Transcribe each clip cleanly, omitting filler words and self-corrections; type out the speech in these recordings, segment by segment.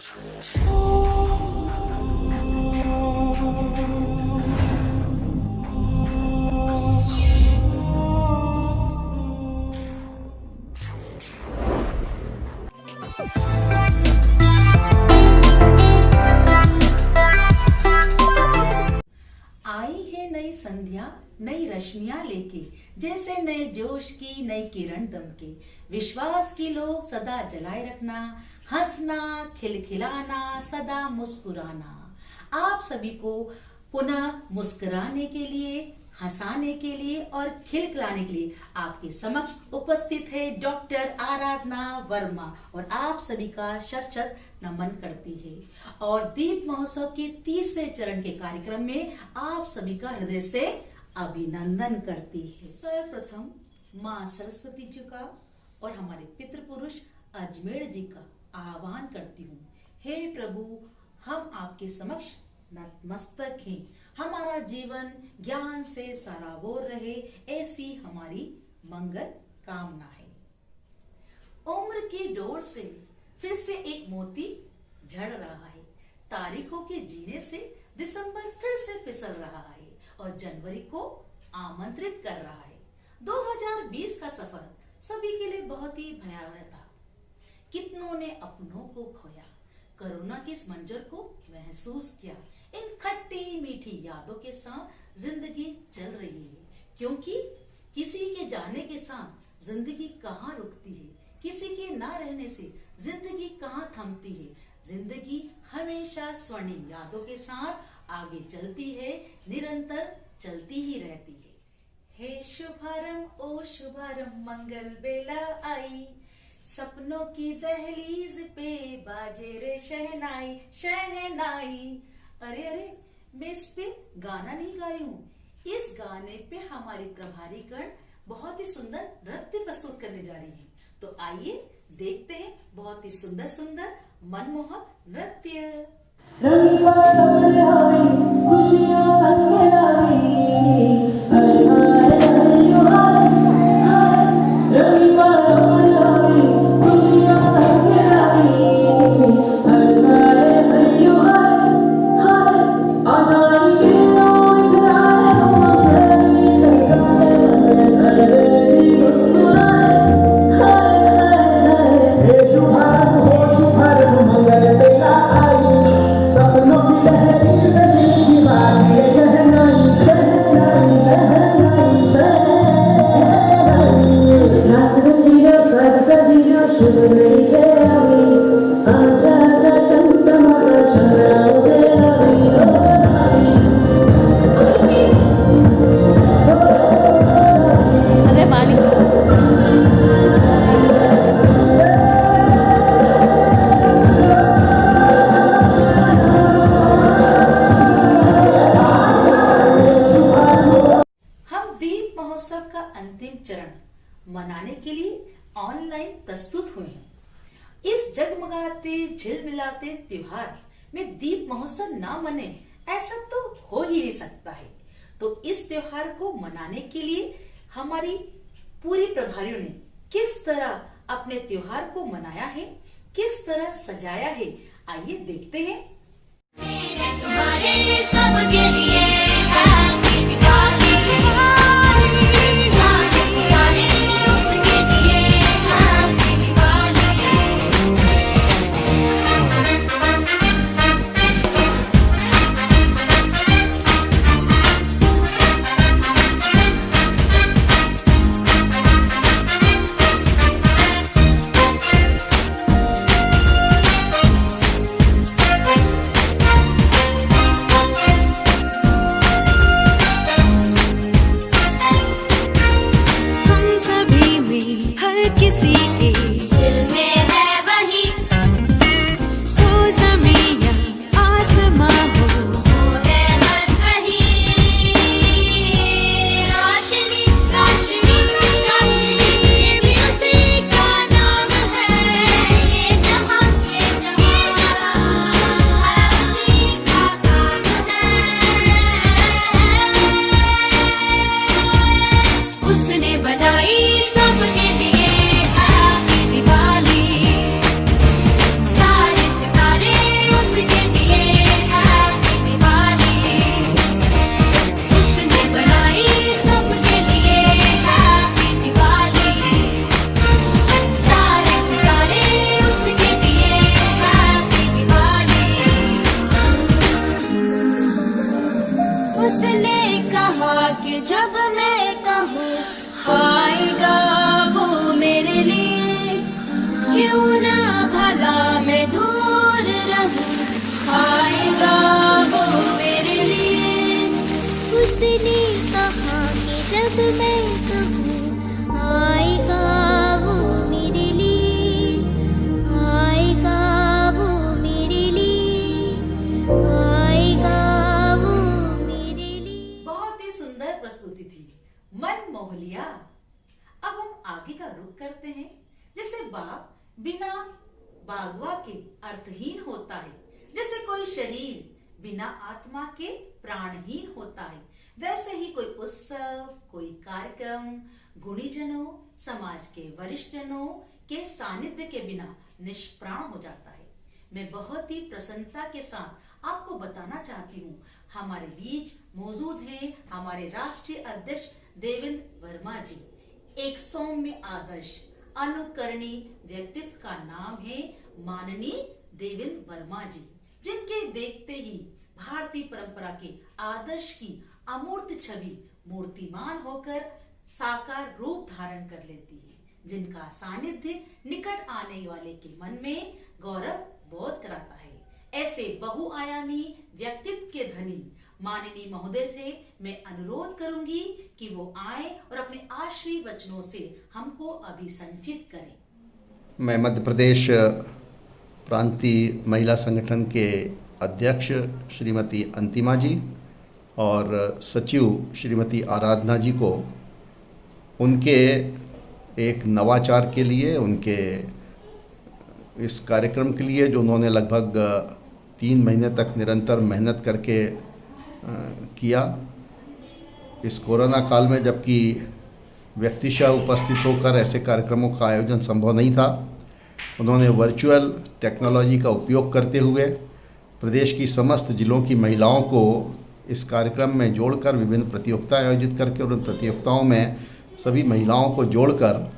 आई है नई संध्या नई रश्मियां लेके, जैसे नए जोश की नई किरण दमके। विश्वास की लो सदा जलाए रखना, हंसना खिलखिलाना सदा मुस्कुराना। आप सभी को पुनः मुस्कुराने के लिए, हंसाने के लिए और खिलखिलाने के लिए आपके समक्ष उपस्थित है डॉक्टर आराधना वर्मा, और आप सभी का शत शत नमन करती है। और दीप महोत्सव के तीसरे चरण के कार्यक्रम में आप सभी का हृदय से अभिनंदन करती है। सर्वप्रथम माँ सरस्वती जी का और हमारे पितृ पुरुष अजमेर जी का आह्वान करती हूँ। हे प्रभु, हम आपके समक्ष नतमस्तक हैं। हमारा जीवन ज्ञान से सराबोर रहे, ऐसी हमारी मंगल कामना है। उम्र की डोर से फिर से एक मोती झड़ रहा है। तारीखों के जीने से दिसंबर फिर से फिसल रहा है और जनवरी को आमंत्रित कर रहा है। 2020 का सफर सभी के लिए बहुत ही भयावह था। कितनों ने अपनों को खोया, कोरोना के इस मंजर को महसूस किया। इन खट्टी मीठी यादों के साथ जिंदगी चल रही है, क्योंकि किसी के जाने के साथ जिंदगी कहाँ रुकती है, किसी के ना रहने से जिंदगी कहाँ थमती है। जिंदगी हमेशा स्वर्णिम यादों के साथ आगे चलती है, निरंतर चलती ही रहती है। हे शुभारंभ ओ शुभारंभ, मंगल बेला आई, सपनों की दहलीज पे बाजे रे शहनाई शहनाई। अरे अरे, मैं इस पे गाना नहीं गा रही हूँ। इस गाने पे हमारे प्रभारी गण बहुत ही सुंदर नृत्य प्रस्तुत करने जा रही हैं। तो आइए देखते हैं बहुत ही सुंदर सुंदर मनमोहक नृत्य। मनाने के लिए ऑनलाइन प्रस्तुत हुए हैं। इस जगमगाते झिलमिलाते त्योहार में दीप महोत्सव ना मने ऐसा तो हो ही नहीं सकता है। तो इस त्योहार को मनाने के लिए हमारी पूरी प्रभारियों ने किस तरह अपने त्योहार को मनाया है, किस तरह सजाया है, आइए देखते हैं। तुम्हारे सबके लिए हैप्पी दिवाली, सारे सितारे उसके लिए हैप्पी दिवाली। मैं कहूँ आएगा वो मेरे लिए, आएगा वो मेरे लिए, आएगा वो मेरे लिए। बहुत ही सुंदर प्रस्तुति थी, मन मोह लिया। अब हम आगे का रुख करते हैं। जैसे बाप बिना बागवा के अर्थहीन होता है, जैसे कोई शरीर बिना आत्मा के प्राणहीन होता है, वैसे ही कोई उत्सव, कोई कार्यक्रम गुणीजनों, समाज के वरिष्ठजनों के सानिध्य के बिना निष्प्राण हो जाता है। मैं बहुत ही प्रसन्नता के साथ आपको बताना चाहती हूँ, हमारे बीच मौजूद हैं हमारे राष्ट्रीय अध्यक्ष देवेंद्र वर्मा जी। एक सौम्य आदर्श अनुकरणीय व्यक्तित्व का नाम है माननीय देवेंद्र वर्मा जी, जिनके देखते ही भारतीय परंपरा के आदर्श की अमूर्त छवि मूर्तिमान होकर साकार रूप धारण कर लेती है, जिनका सानिध्य निकट आने वाले के मन में गौरव बोध कराता है। ऐसे बहुआयामी व्यक्तित्व के धनी माननीय महोदय से मैं अनुरोध करूंगी कि वो आए और अपने आश्री वचनों से हमको अभिसंचित करें। मैं मध्य प्रदेश प्रांतीय महिला संगठन के अध्यक्ष श्रीमती अंतिमा जी और सचिव श्रीमती आराधना जी को उनके एक नवाचार के लिए, उनके इस कार्यक्रम के लिए जो उन्होंने लगभग 3 महीने तक निरंतर मेहनत करके किया। इस कोरोना काल में जबकि व्यक्तिशः उपस्थित होकर ऐसे कार्यक्रमों का आयोजन संभव नहीं था, उन्होंने वर्चुअल टेक्नोलॉजी का उपयोग करते हुए प्रदेश की समस्त जिलों की महिलाओं को इस कार्यक्रम में जोड़कर विभिन्न प्रतियोगिताएं आयोजित करके और उन प्रतियोगिताओं में सभी महिलाओं को जोड़कर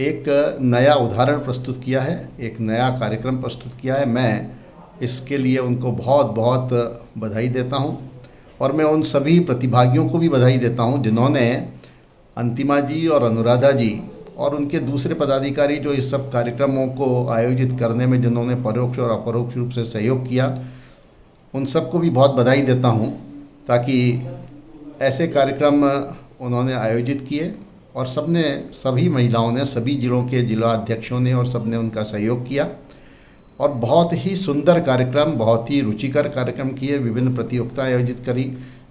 एक नया उदाहरण प्रस्तुत किया है, एक नया कार्यक्रम प्रस्तुत किया है। मैं इसके लिए उनको बहुत बहुत बधाई देता हूं और मैं उन सभी प्रतिभागियों को भी बधाई देता हूं जिन्होंने अंतिमा जी और अनुराधा जी और उनके दूसरे पदाधिकारी जो इस सब कार्यक्रमों को आयोजित करने में जिन्होंने परोक्ष और अपरोक्ष रूप से सहयोग किया, उन सबको भी बहुत बधाई देता हूं, ताकि ऐसे कार्यक्रम उन्होंने आयोजित किए और सभी महिलाओं ने, सभी जिलों के जिला अध्यक्षों ने और सब ने उनका सहयोग किया और बहुत ही सुंदर कार्यक्रम, बहुत ही रुचिकर कार्यक्रम किए। विभिन्न प्रतियोगिताएं आयोजित करी,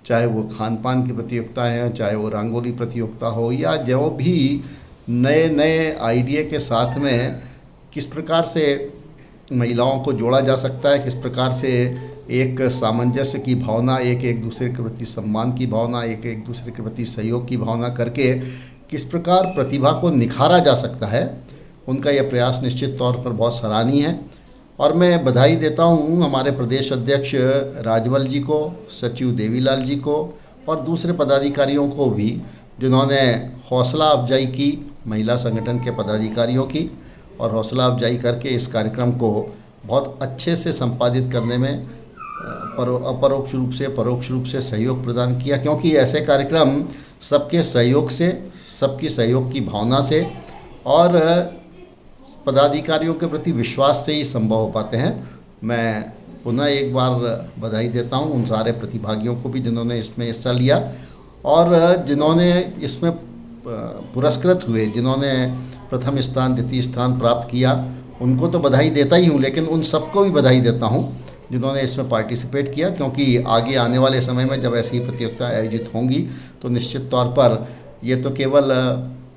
चाहे वो खान पान की प्रतियोगिताएं हैं, चाहे वो रंगोली प्रतियोगिता हो, या जो भी नए नए आइडिया के साथ में किस प्रकार से महिलाओं को जोड़ा जा सकता है, किस प्रकार से एक सामंजस्य की भावना, एक दूसरे के प्रति सम्मान की भावना, एक दूसरे के प्रति सहयोग की भावना करके किस प्रकार प्रतिभा को निखारा जा सकता है, उनका यह प्रयास निश्चित तौर पर बहुत सराहनीय है। और मैं बधाई देता हूँ हमारे प्रदेश अध्यक्ष राजवल जी को, सचिव देवीलाल जी को और दूसरे पदाधिकारियों को भी, जिन्होंने हौसला अफजाई की महिला संगठन के पदाधिकारियों की और हौसला अफजाई करके इस कार्यक्रम को बहुत अच्छे से संपादित करने में अपरोक्ष रूप से, परोक्ष रूप से सहयोग प्रदान किया, क्योंकि ऐसे कार्यक्रम सबके सहयोग से, सबकी सहयोग की भावना से और पदाधिकारियों के प्रति विश्वास से ही संभव हो पाते हैं। मैं पुनः एक बार बधाई देता हूं उन सारे प्रतिभागियों को भी जिन्होंने इसमें हिस्सा लिया और जिन्होंने इसमें पुरस्कृत हुए, जिन्होंने प्रथम स्थान, द्वितीय स्थान प्राप्त किया, उनको तो बधाई देता ही हूं, लेकिन उन सबको भी बधाई देता हूं जिन्होंने इसमें पार्टिसिपेट किया, क्योंकि आगे आने वाले समय में जब ऐसी प्रतियोगिता आयोजित होंगी तो निश्चित तौर पर ये तो केवल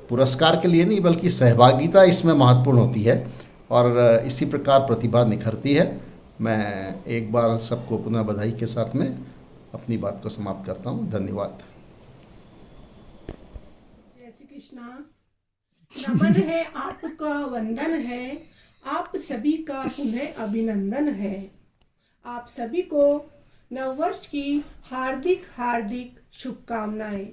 पुरस्कार के लिए नहीं बल्कि सहभागिता इसमें महत्वपूर्ण होती है और इसी प्रकार प्रतिभा निखरती है। मैं एक बार सबको पुनः बधाई के साथ में अपनी बात को समाप्त करता हूँ। धन्यवाद। जय श्री कृष्णा। नमन है, आपका वंदन है, आप सभी का पुनः अभिनंदन है। आप सभी को नववर्ष की हार्दिक हार्दिक शुभकामनाएं।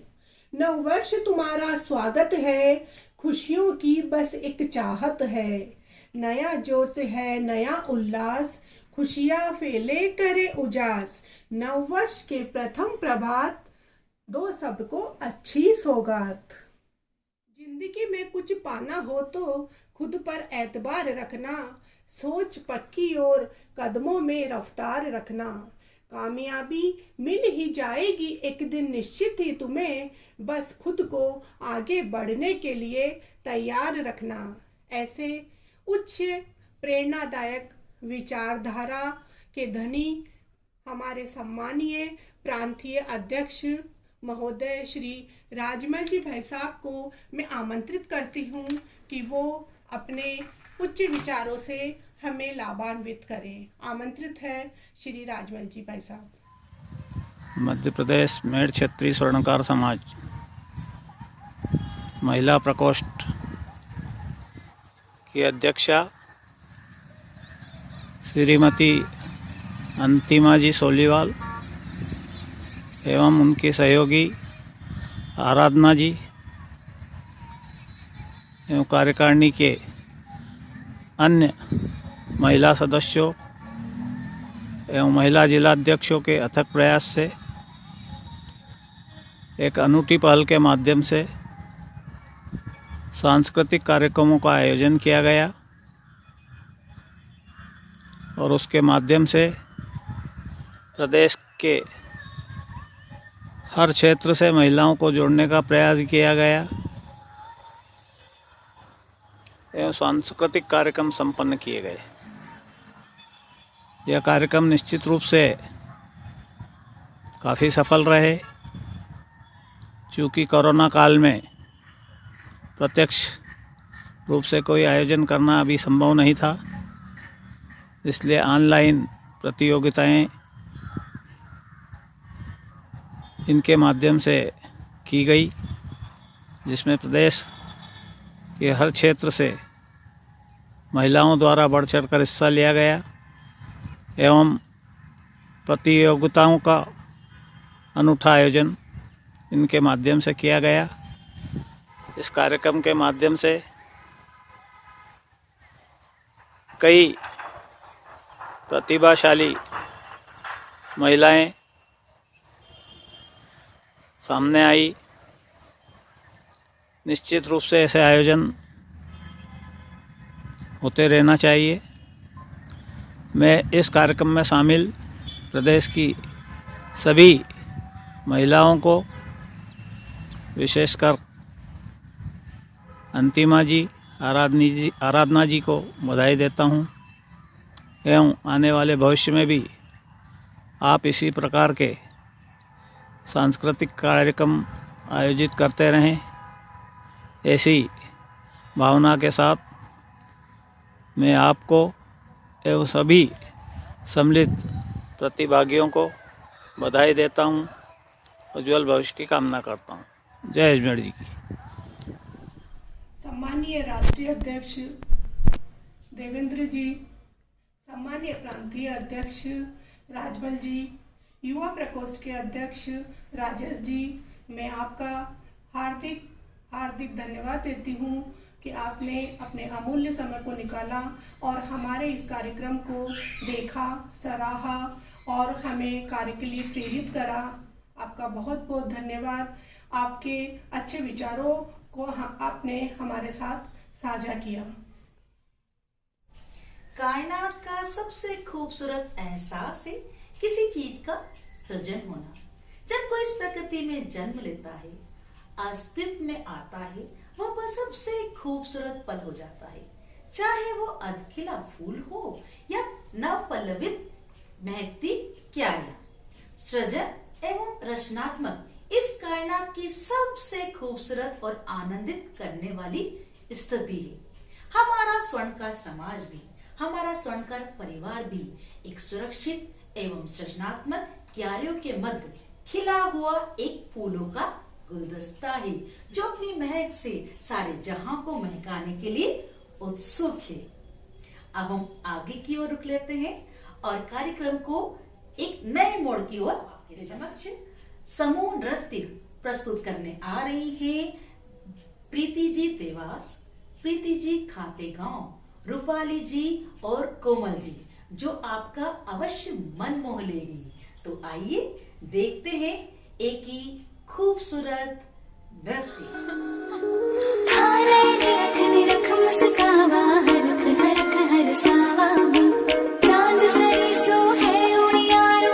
नववर्ष तुम्हारा स्वागत है, खुशियों की बस एक चाहत है। नया जोश है, नया उल्लास, खुशियां फैले करे उजास। नववर्ष के प्रथम प्रभात, दो सबको अच्छी सौगात। जिंदगी में कुछ पाना हो तो खुद पर एतबार रखना, सोच पक्की और कदमों में रफ्तार रखना। कामयाबी मिल ही जाएगी एक दिन निश्चित ही तुम्हें, बस खुद को आगे बढ़ने के लिए तैयार रखना। ऐसे उच्च प्रेरणादायक विचारधारा के धनी हमारे सम्मानीय प्रांतीय अध्यक्ष महोदय श्री राजमल जी भाई साहब को मैं आमंत्रित करती हूँ कि वो अपने उच्च विचारों से हमें लाभान्वित करें। आमंत्रित है श्री राजमल जी भाई साहब। मध्य प्रदेश मेड़ क्षेत्रीय स्वर्णकार समाज महिला प्रकोष्ठ की अध्यक्षा श्रीमती अंतिमा जी सोलीवाल एवं उनकी सहयोगी आराधना जी एवं कार्यकारिणी के अन्य महिला सदस्यों एवं महिला जिलाध्यक्षों के अथक प्रयास से एक अनूठी पहल के माध्यम से सांस्कृतिक कार्यक्रमों का आयोजन किया गया और उसके माध्यम से प्रदेश के हर क्षेत्र से महिलाओं को जोड़ने का प्रयास किया गया एवं सांस्कृतिक कार्यक्रम संपन्न किए गए। यह कार्यक्रम निश्चित रूप से काफ़ी सफल रहे, चूँकि कोरोना काल में प्रत्यक्ष रूप से कोई आयोजन करना अभी संभव नहीं था, इसलिए ऑनलाइन प्रतियोगिताएं इनके माध्यम से की गई, जिसमें प्रदेश के हर क्षेत्र से महिलाओं द्वारा बढ़ चढ़ कर हिस्सा लिया गया एवं प्रतियोगिताओं का अनूठा आयोजन इनके माध्यम से किया गया। इस कार्यक्रम के माध्यम से कई प्रतिभाशाली महिलाएं सामने आई। निश्चित रूप से ऐसे आयोजन होते रहना चाहिए। मैं इस कार्यक्रम में शामिल प्रदेश की सभी महिलाओं को, विशेषकर अंतिमा जी, आराधना जी को बधाई देता हूँ एवं आने वाले भविष्य में भी आप इसी प्रकार के सांस्कृतिक कार्यक्रम आयोजित करते रहें। ऐसी भावना के साथ मैं आपको एवं सभी सम्मिलित प्रतिभागियों को बधाई देता हूँ, उज्ज्वल भविष्य की कामना करता हूँ। जय अजमेर जी की। सम्मानीय राष्ट्रीय अध्यक्ष देवेंद्र जी, सम्मानीय प्रांतीय अध्यक्ष राजमल जी, युवा प्रकोष्ठ के अध्यक्ष राजेश जी, मैं आपका हार्दिक हार्दिक धन्यवाद देती हूँ कि आपने अपने अमूल्य समय को निकाला और हमारे इस कार्यक्रम को देखा, सराहा और हमें कार्य के लिए प्रेरित करा। आपका बहुत बहुत धन्यवाद। आपके अच्छे विचारों को आपने हमारे साथ साझा किया। कायनात का सबसे खूबसूरत एहसास है किसी चीज का सृजन होना। जब कोई इस प्रकृति में जन्म लेता है, अस्तित्व में आता है, वह सबसे खूबसूरत पल हो जाता है। चाहे वो अधखिला फूल हो या नव पल्लवित महकती क्यारियां। सृजन एवं रचनात्मक इस कायनात की सबसे खूबसूरत और आनंदित करने वाली स्थिति है। हमारा स्वर्णकार समाज भी, हमारा स्वर्णकार परिवार भी एक सुरक्षित एवं सृजनात्मक क्यारियों के मध्य खिला हुआ एक फूलों का गुलदस्ता है, जो अपनी महक से सारे जहां को महकाने के लिए उत्सुक है। अब हम आगे की ओर रुक लेते हैं और कार्यक्रम को एक नए मोड़ की ओर आपके समक्ष समूह नृत्य प्रस्तुत करने आ रही है प्रीति जी देवास, प्रीति जी खातेगांव, रूपाली जी और कोमल जी, जो आपका अवश्य मन मोह लेगी। तो आइए देखते हैं एक ही खूबसूरत नृत्य। निरख मुस्कावा हरख हर सावा में चांद सरी सो है उड़ियारो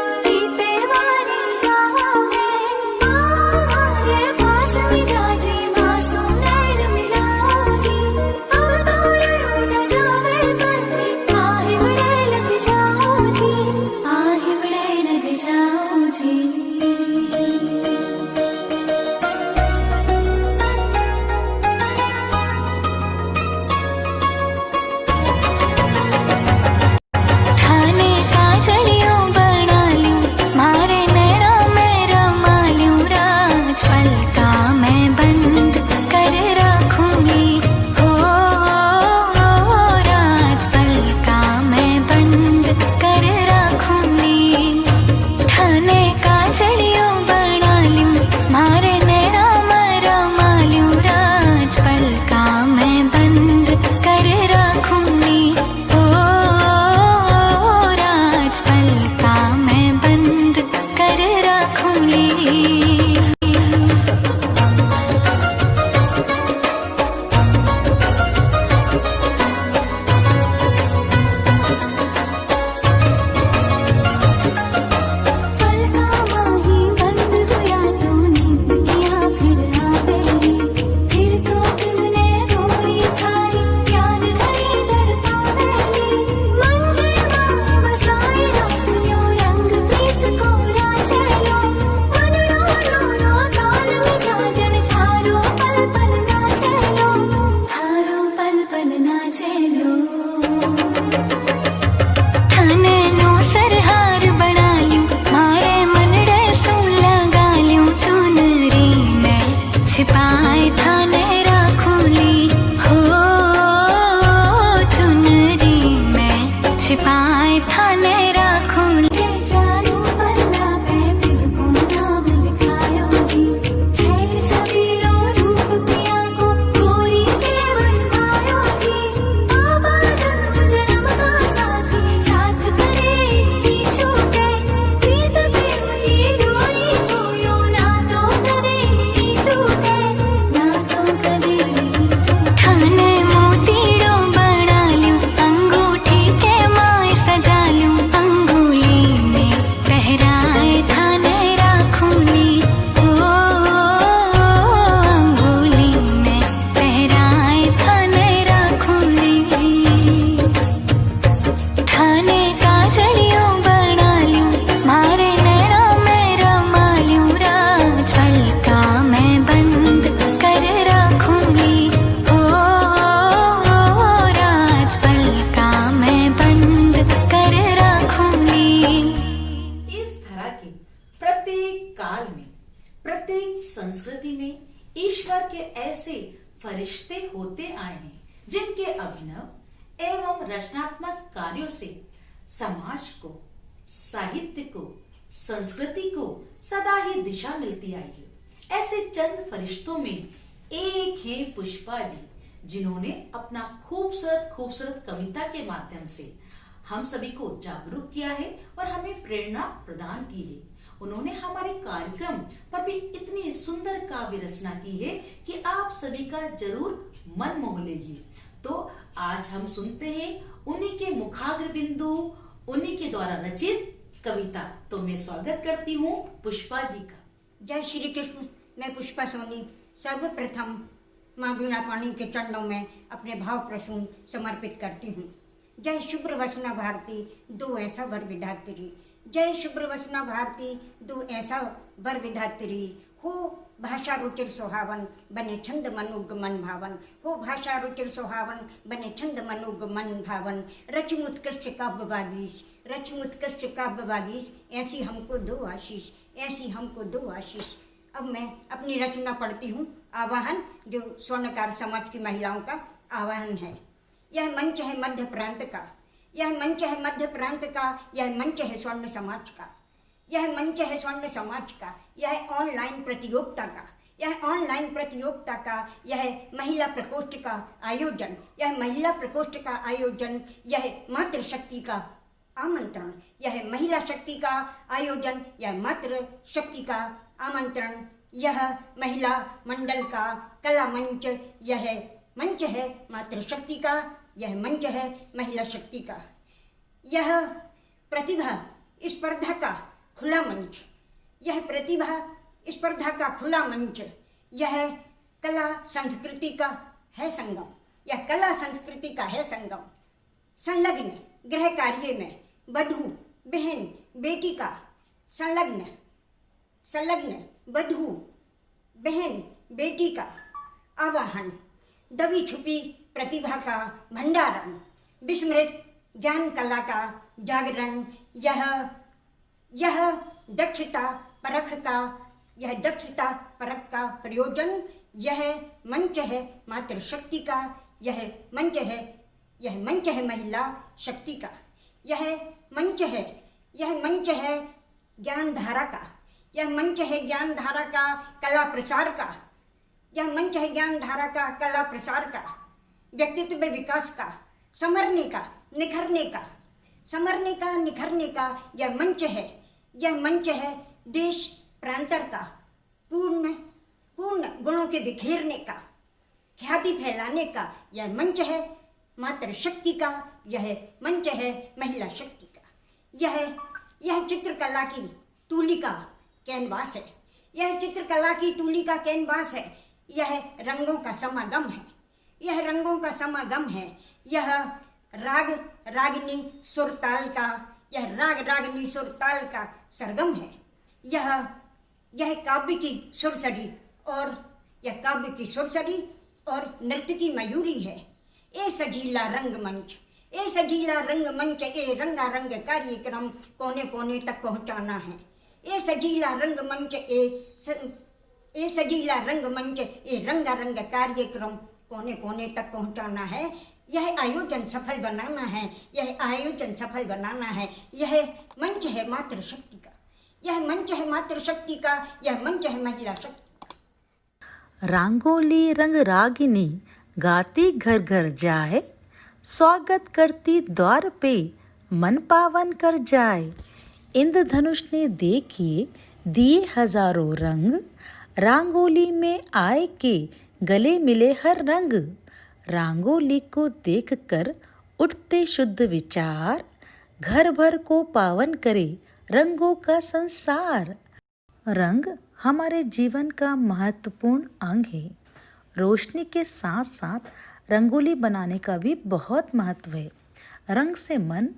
पहराए थाने राखूं ले चारू पल्ला पे बिगको नाम लिखायो जी छैल छबीलो रूप पिया को गोरी के बनवायो जी बाबा जन्म जन्म का साथी साथ करे पीछू के प्रीत प्रेम की डोरी को यो ना तो कदे टूटे ना तो कदे ठाने मोतीड़ो बना लूं अंगूठी के माय सजा लूं अंगुली में पहराए थाने राखूंगी ओ अंगुली में पहराए थाने राखूंगी ठाने का जड़ियों बना लूं मारे नैना में रमा लूं राजपल का मैं बंद कर रखूंगी ओ राजपल का मैं बंद कर रखूंगी। इस धरा के प्रत्येक काल में, प्रत्येक संस्कृति में ईश्वर के ऐसे फरिश्ते होते आए हैं जिनके अभिनव एवं रचनात्मक कार्यों से समाज को, साहित्य को, संस्कृति को सदा ही दिशा मिलती आई है। ऐसे चंद फरिश्तों में एक है पुष्पा जी, जिन्होंने अपना खूबसूरत खूबसूरत कविता के माध्यम से हम सभी को जागरूक किया है और हमें प्रेरणा प्रदान की है। उन्होंने हमारे कार्यक्रम पर भी इतनी सुंदर काव्य रचना की है कि आप सभी का जरूर मन मोह लेगी। तो आज हम सुनते हैं उन्हीं के मुखाग्र बिंदु, उन्हीं के द्वारा रचित कविता। तो मैं स्वागत करती हूँ पुष्पा जी का। जय श्री कृष्ण। मैं पुष्पा सोनी सर्वप्रथम माँ बीना पाणी के चरणों में अपने भाव प्रसून समर्पित करती हूँ। जय शुभ्र वसना भारती दो ऐसा वर विधात्री, जय शुभ्र वसना भारती दो ऐसा वर विधात्री, हो भाषा रुचिर सुहावन बने छंद मनुग मन भावन, हो भाषा रुचिर सुहावन बने छंद मनुग मन भावन, रच उत्कृष्ट काव्य वागीश, रच उत्कृष्ट काव्य वागीश, ऐसी हमको दो आशीष, ऐसी हमको दो आशीष। अब मैं अपनी रचना पढ़ती हूँ। आवाहन जो स्वर्णकार समाज की महिलाओं का आवाहन है। यह मंच है मध्य प्रांत का, यह मंच है मध्य प्रांत का, यह मंच है स्वर्ण समाज का, यह मंच है स्वर्ण समाज का, यह ऑनलाइन प्रतियोगिता का, यह ऑनलाइन प्रतियोगिता का, यह महिला प्रकोष्ठ का आयोजन, यह महिला प्रकोष्ठ का आयोजन, यह मातृशक्ति का आमंत्रण, यह महिला शक्ति का आयोजन, यह मातृ शक्ति का आमंत्रण, यह महिला मंडल का कला मंच, यह मंच है मातृशक्ति का, यह मंच है महिला शक्ति का, यह प्रतिभा स्पर्धा का खुला मंच, यह प्रतिभा स्पर्धा का खुला मंच, यह कला संस्कृति का है संगम, यह कला संस्कृति का है संगम। संलग्न गृह कार्य में वधू बहन बेटी का संलग्न वधू बहन बेटी का आवाहन, दबी छुपी प्रतिभा का भंडारण, विस्मृत ज्ञान कला का जागरण, यह दक्षता परख का प्रयोजन, यह मंच है मातृशक्ति का, यह मंच है महिला शक्ति का, यह मंच है ज्ञान धारा का, यह मंच है ज्ञान धारा का कला प्रसार का, यह मंच है ज्ञान धारा का कला प्रसार का, व्यक्तित्व विकास का, समरने का निखरने का यह मंच है देश प्रांतर का पूर्ण गुणों के बिखेरने का, ख्याति फैलाने का, यह मंच है मातृशक्ति का, यह मंच है महिला शक्ति का, यह चित्रकला की तूलिका कैनवास है, यह चित्रकला की तूलिका कैनवास है, यह रंगों का समागम है, यह राग रागिनी सुरताल का सरगम है, यह काव्य की सुरसरी और नृत्य की मयूरी है। ए सजीला रंगमंच, ए रंगारंग कार्यक्रम कोने कोने तक पहुंचाना है। ए सजीला रंगमंच, ए रंगारंग कार्यक्रम कोने कोने तक पहुंचाना है। यह आयोजन सफल बनाना है, यह आयोजन सफल बनाना है। यह मंच है मातृशक्ति का, यह मंच है मातृशक्ति का, यह मंच है महिला शक्ति। रंगोली रंग रागिनी गाती घर घर जाए, स्वागत करती द्वार पे मन पावन कर जाए। इंद्रधनुष ने देखिए दिए हजारों रंग, रंगोली में आए के गले मिले हर रंग। रंगोली को देखकर उठते शुद्ध विचार, घर भर को पावन करे रंगों का संसार। रंग हमारे जीवन का महत्वपूर्ण अंग है। रोशनी के साथ साथ रंगोली बनाने का भी बहुत महत्व है। रंग से मन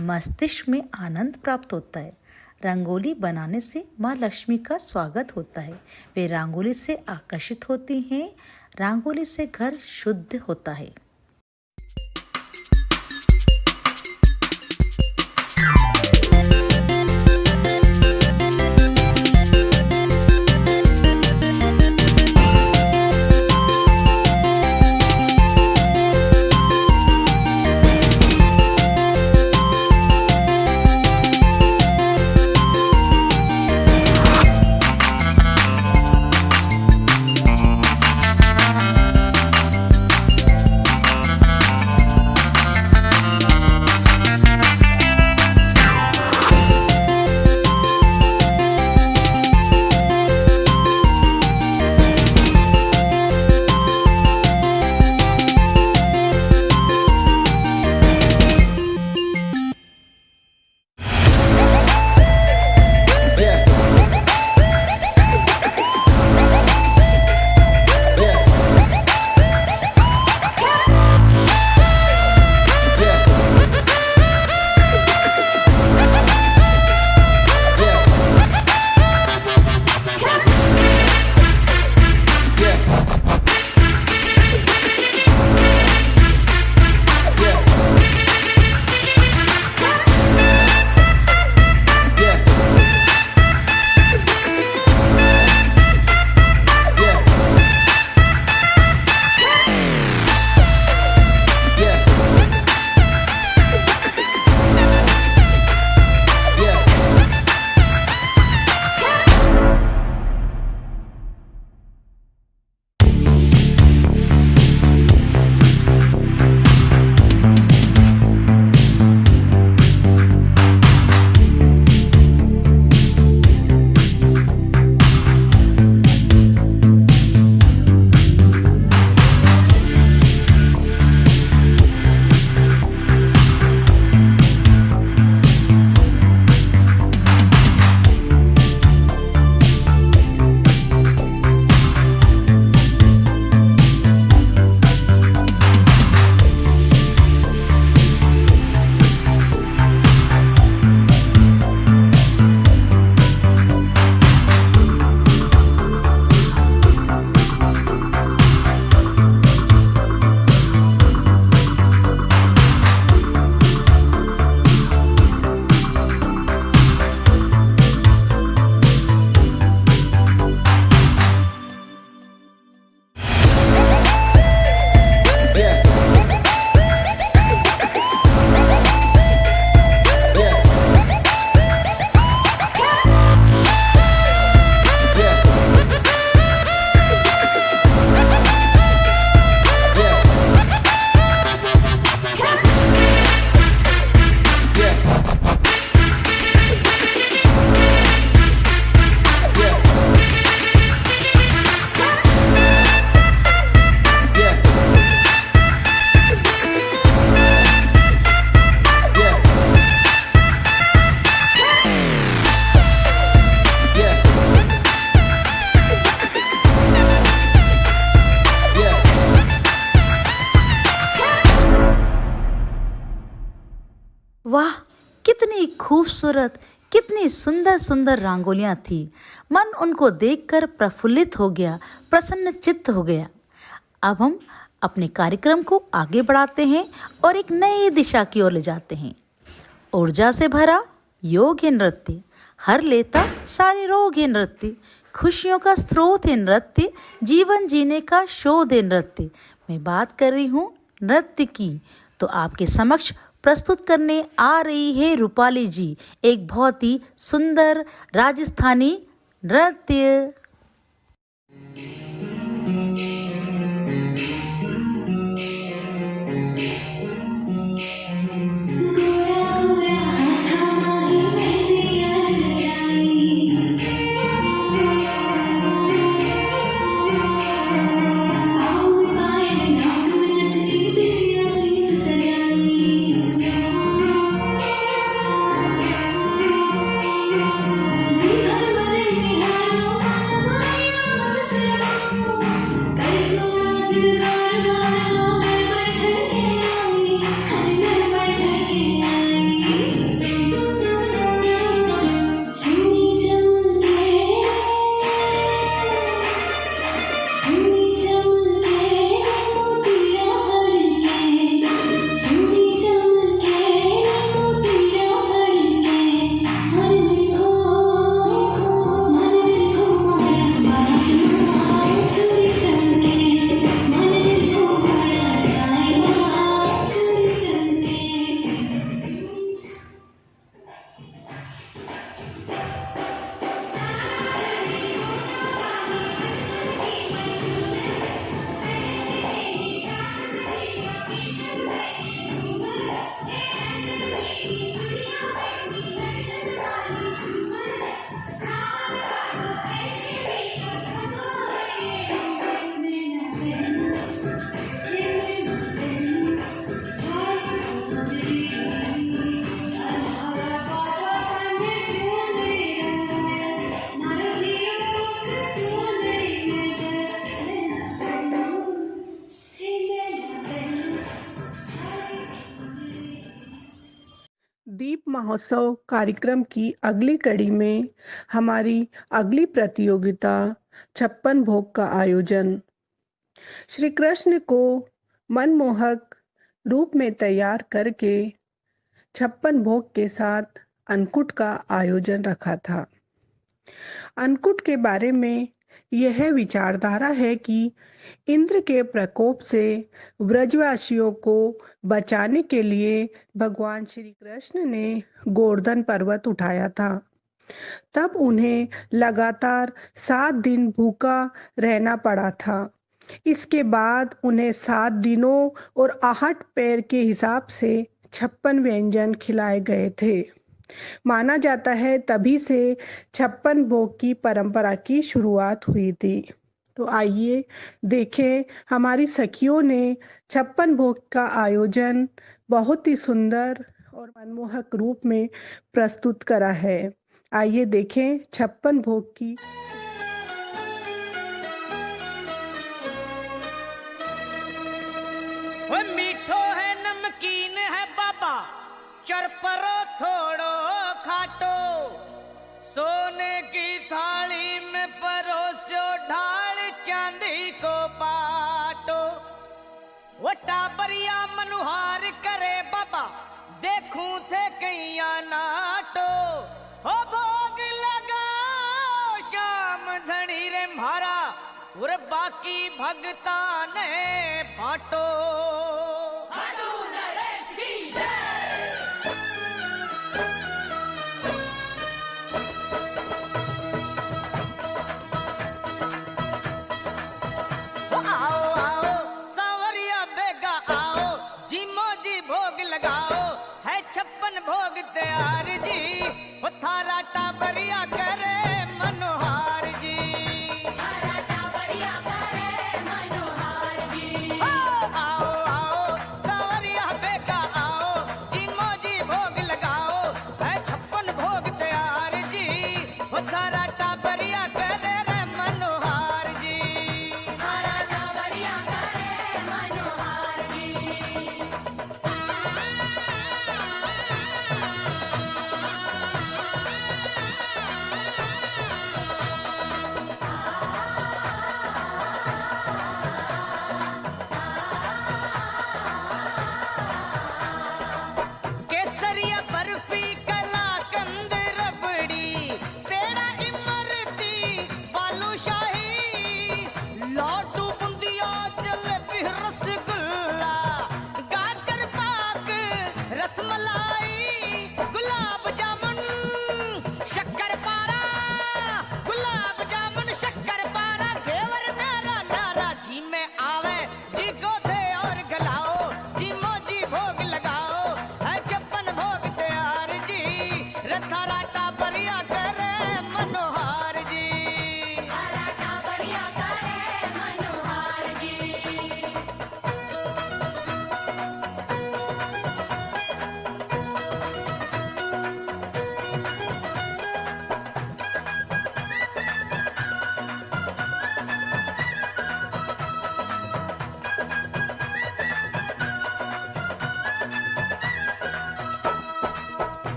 मस्तिष्क में आनंद प्राप्त होता है। रंगोली बनाने से माँ लक्ष्मी का स्वागत होता है। वे रंगोली से आकर्षित होती हैं। रंगोली से घर शुद्ध होता है। वाह, कितनी खूबसूरत, कितनी सुंदर सुंदर रंगोलियां थी। मन उनको देखकर प्रफुल्लित हो गया, प्रसन्न चित्त हो गया। अब हम अपने कार्यक्रम को आगे बढ़ाते हैं और एक नई दिशा की ओर ले जाते हैं। ऊर्जा से भरा योग है नृत्य, हर लेता सारे रोग है नृत्य, खुशियों का स्रोत है नृत्य, जीवन जीने का शोध है नृत्य। मैं बात कर रही हूँ नृत्य की, तो आपके समक्ष प्रस्तुत करने आ रही है रूपाली जी एक बहुत ही सुंदर राजस्थानी नृत्य। दीप महोत्सव कार्यक्रम की अगली कड़ी में हमारी अगली प्रतियोगिता 56 भोग का आयोजन। श्री कृष्ण को मनमोहक रूप में तैयार करके 56 भोग के साथ अन्नकूट का आयोजन रखा था। अन्नकूट के बारे में यह विचारधारा है कि इंद्र के प्रकोप से ब्रजवासियों को बचाने के लिए भगवान श्री कृष्ण ने गोवर्धन पर्वत उठाया था। तब उन्हें लगातार 7 दिन भूखा रहना पड़ा था। इसके बाद उन्हें 7 दिनों और 8 पैर के हिसाब से 56 व्यंजन खिलाए गए थे। माना जाता है तभी से 56 भोग की परंपरा की शुरुआत हुई थी। तो आइए देखें हमारी सखियों ने 56 भोग का आयोजन बहुत ही सुंदर और मनमोहक रूप में प्रस्तुत करा है। आइए देखें 56 भोग की। मीठो है नमकीन है बाबा, चरपरो थोड़ो खाटो, सोने की थाली में परोसो ढाल चांदी को पाटो। वो टाबरिया मनुहार करे बाबा, देखूं थे कैया नाटो। हो भोग लगाओ शाम धनी रे म्हारा, और बाकी भगता ने बाटो। भोग तैयार जी, वो थारा टाबरिया करे मनोहार जी, थारा टाबरिया करे मनोहार जी। आओ आओ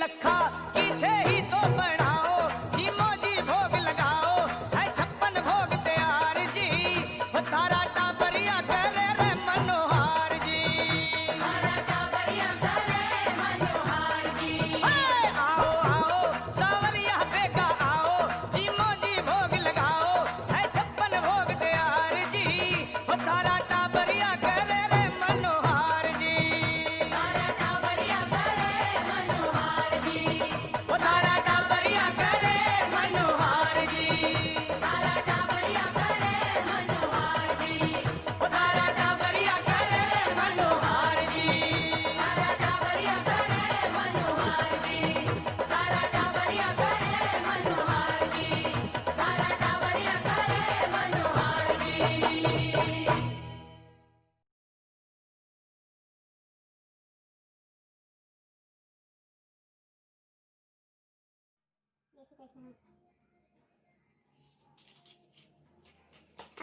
लखा की थे ही तो बनाओ जी मोजी भोग लगाओ है 56 भोग तैयार जी वो तारा टाबरिया करे रे मनोहार जी तारा टाबरिया करे मनोहार जी आओ आओ सावरिया बेगा आओ जी मोजी भोग लगाओ है 56 भोग तैयार जी वो तारा टाबरिया करे रे मनोहार जी तारा टाबरिया करे मनोहार जी वो तारा टाबरिया करे मनोहार जी तारा टाबरिया करे मनोहार जी वो तारा टाबरिया करे मनोहार जी तारा टाबरिया करे मनोहार जी तारा टाबरिया करे मनोहार जी तारा टाबरिया करे मनोहार जी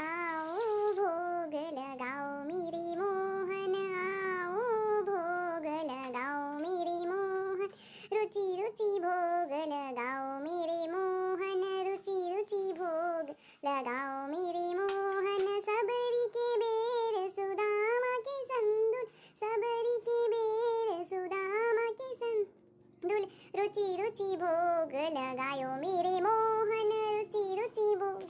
आओ भोग लगाओ मेरी मोहन आओ भोग लगाओ मेरी मोहन रुचि रुचि भोग लगाओ मेरे मोहन रुचि रुचि भोग लगाओ मेरे मोहन सबरी के बेर सुदामा के संदूल सबरी के बेर सुदामा के संदूल रुचि रुचि भोग लगायो मेरे मोहन रुचि रुचि भोग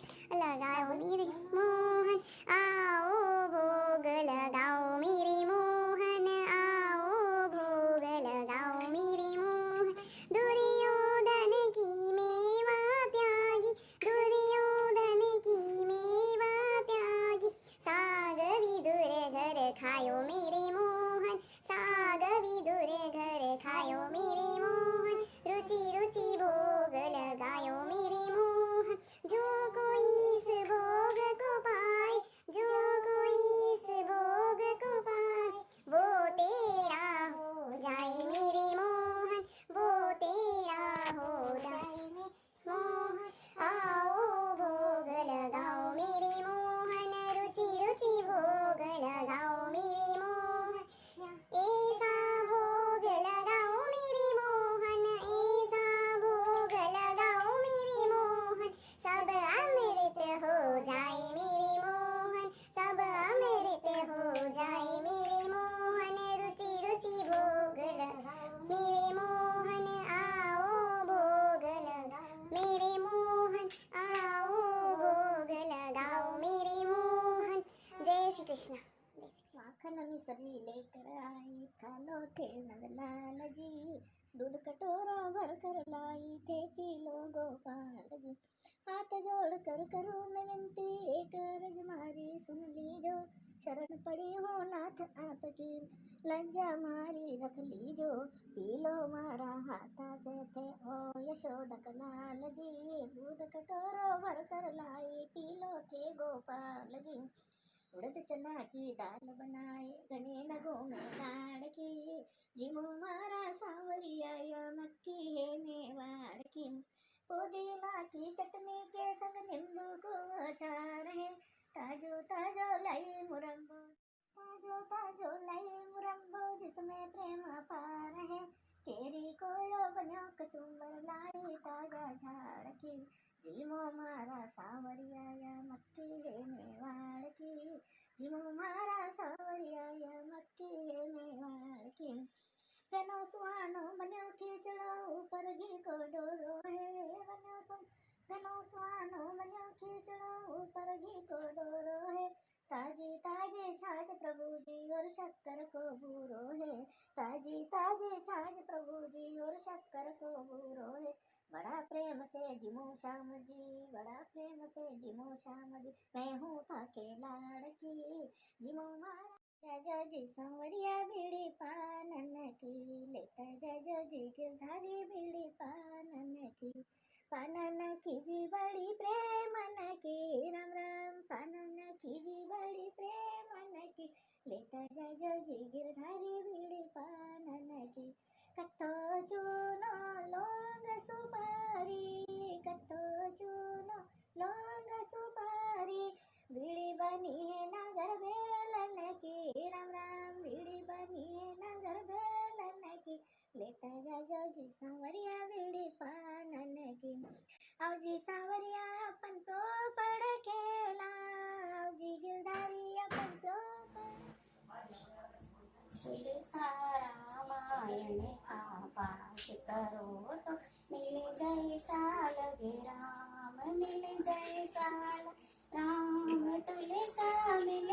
लगाओ मेरे मोहन आओ भोग लगाओ मेरे मोहन आओ भोग लगाओ मेरे मोहन दुर्योधन की मेवा त्यागी दुर्योधन की मेवा त्यागी साग विदुर घर खायो मेरे मोहन साग विदुर घर खायो मेरे मोहन रुचि रुचि भोग लगायो मेरे मोहन जो कोई इस भोग को पाए जो कोई इस भोग को पाए वो तेरा हो जाए मेरे मोहन वो तेरा हो जाए मेरे मोहन आओ भोग लगाओ मेरे मोहन रुचि रुचि भोग लगाओ मेरे मोहन ऐसा भोग लगाओ मेरे मोहन ऐसा भोग लगाओ मेरे मोहन सब अमृत हो जाए मेरे मोहन सब अमृत हो जाए मेरे मोहन रुचि रुचि भोग लगाओ मेरे मोहन आओ भोग लगाओ मेरे मोहन आओ भोग लगाओ मेरे मोहन जय श्री कृष्ण माखन मिसरी लेकर आई खालो थे नंदलाल जी दूध कटोरा भर कर लाई थे पी लो गोपाल जी हाथ जोड़ कर करूँ मैं विनती एक रज मारी सुन लीजो शरण पड़ी हो नाथ आपकी लज्जा मारी रख लीजो पी लो मारा हाथा से थे ओ यशोदक लाल जी दूध कटोरो भर कर लाई पी लो थे गोपाल जी उड़द चना की दाल बनाए घने नगों में लाड़ की जिमो मारा सांवरिया या मक्की है मेवाड़ की पुदीना की चटनी के संग नींबू को अचार है ताजो ताजो लाई मुरब्बो ताजो ताजो लाई मुरब्बो जिसमें प्रेम अपार है केरी को यो बन्यो कचुम्बर लाई ताजा झाड़ की जिमो मारा सांवरिया या मक्की है मेवाड़ की जिमो मारा सांवरिया या मक्की है मेवाड़ की घनो सुहानो बन्यो खींचड़ो ऊपर घी को डोरो है घनो सुहानो बन्यो खींचड़ो ऊपर घी को डोरो है ताजी ताजी छाछ प्रभु जी और शक्कर को बूरो है ताजी ताजी छाछ प्रभु जी और शक्कर को बूरो है बड़ा प्रेम से जिमो श्याम जी बड़ा प्रेम से जिमो श्याम जी मैं हूँ थाके लाड़की जिमो मारा जय जी संवरिया बीड़ी पानन की लेता जय जी गिरधारी बीड़ी पानन की जी बड़ी प्रेमन की राम राम पानन की जी बड़ी प्रेमन की लेता जय जी गिरधारी बीड़ी पानन की कत्तो चूनो लौंग सुपारी कत्तो चूनो लौंग सुपारी बीड़ी बनी है नगर बेलन की राम राम बीड़ी बनी है नगर बेलन की लेता जाओ जी सांवरिया बीड़ी पानन की आओ जी सांवरिया अपन तो पढ़ खेला आओ जी गिरधारी अपन चौपड़ सारा मायन का पास करो तो मिल जैसा लगे राम मिल जैसा राम तुले सा मिल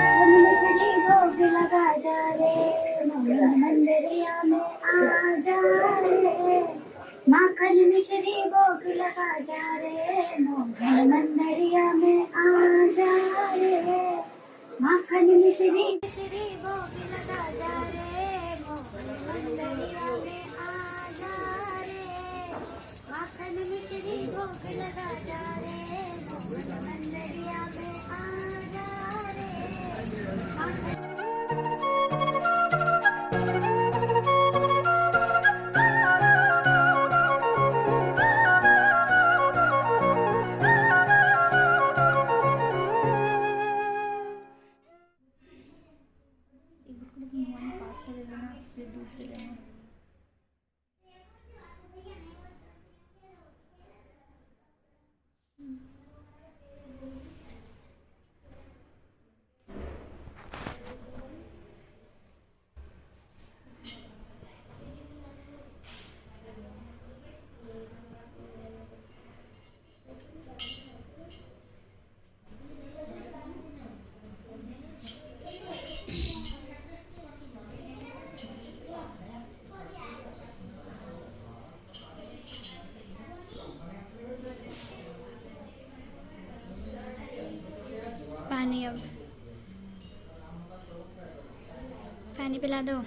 भोग लगा जा रे मंदिरिया में आ जा रे माखन मिश्री भोग लगा जा रे मोहन मंदिरिया में आ जा रे माखन मिश्री भोग लगा जा रे मोहन मंदिरिया में आ जा रे माखन मिश्री भोग लगा जा रे मोहन मंदिरिया में आ जा रे पानी अब पानी पिला दो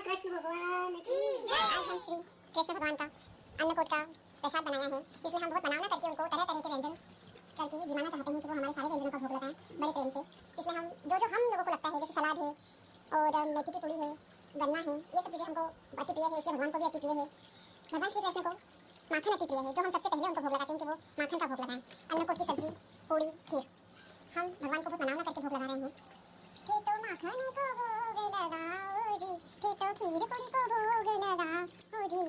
कृष्ण भगवान की जय। आज हम श्री कृष्ण भगवान का अन्नकूट का प्रसाद बनाया है, जिसमें हम बहुत बनावना करके उनको तरह तरह के व्यंजन करके जिमाना चाहते हैं कि वो हमारे सारे व्यंजनों का भोग लगाएं बड़े प्रेम से। इसमें हम जो हम लोगों को लगता है, जैसे सलाद है और मेथी की पूड़ी है, गन्ना है, ये सब चीज़ें हमको अति प्रिय है, इसलिए भगवान को भी अति प्रिय है। भगवान श्री कृष्ण को माखन अति प्रिय है, जो हम सबसे पहले उनको भोग लगाते हैं कि वो माखन का भोग लगाएं। अन्नकूट की सब्जी, पूड़ी, खीर हम भगवान को बहुत बनावना करके भोग लगा रहे हैं। फिर तो माखन को भोग लगाओ जी, फिर तो खीर पूड़ी को भोग लगाओ जी,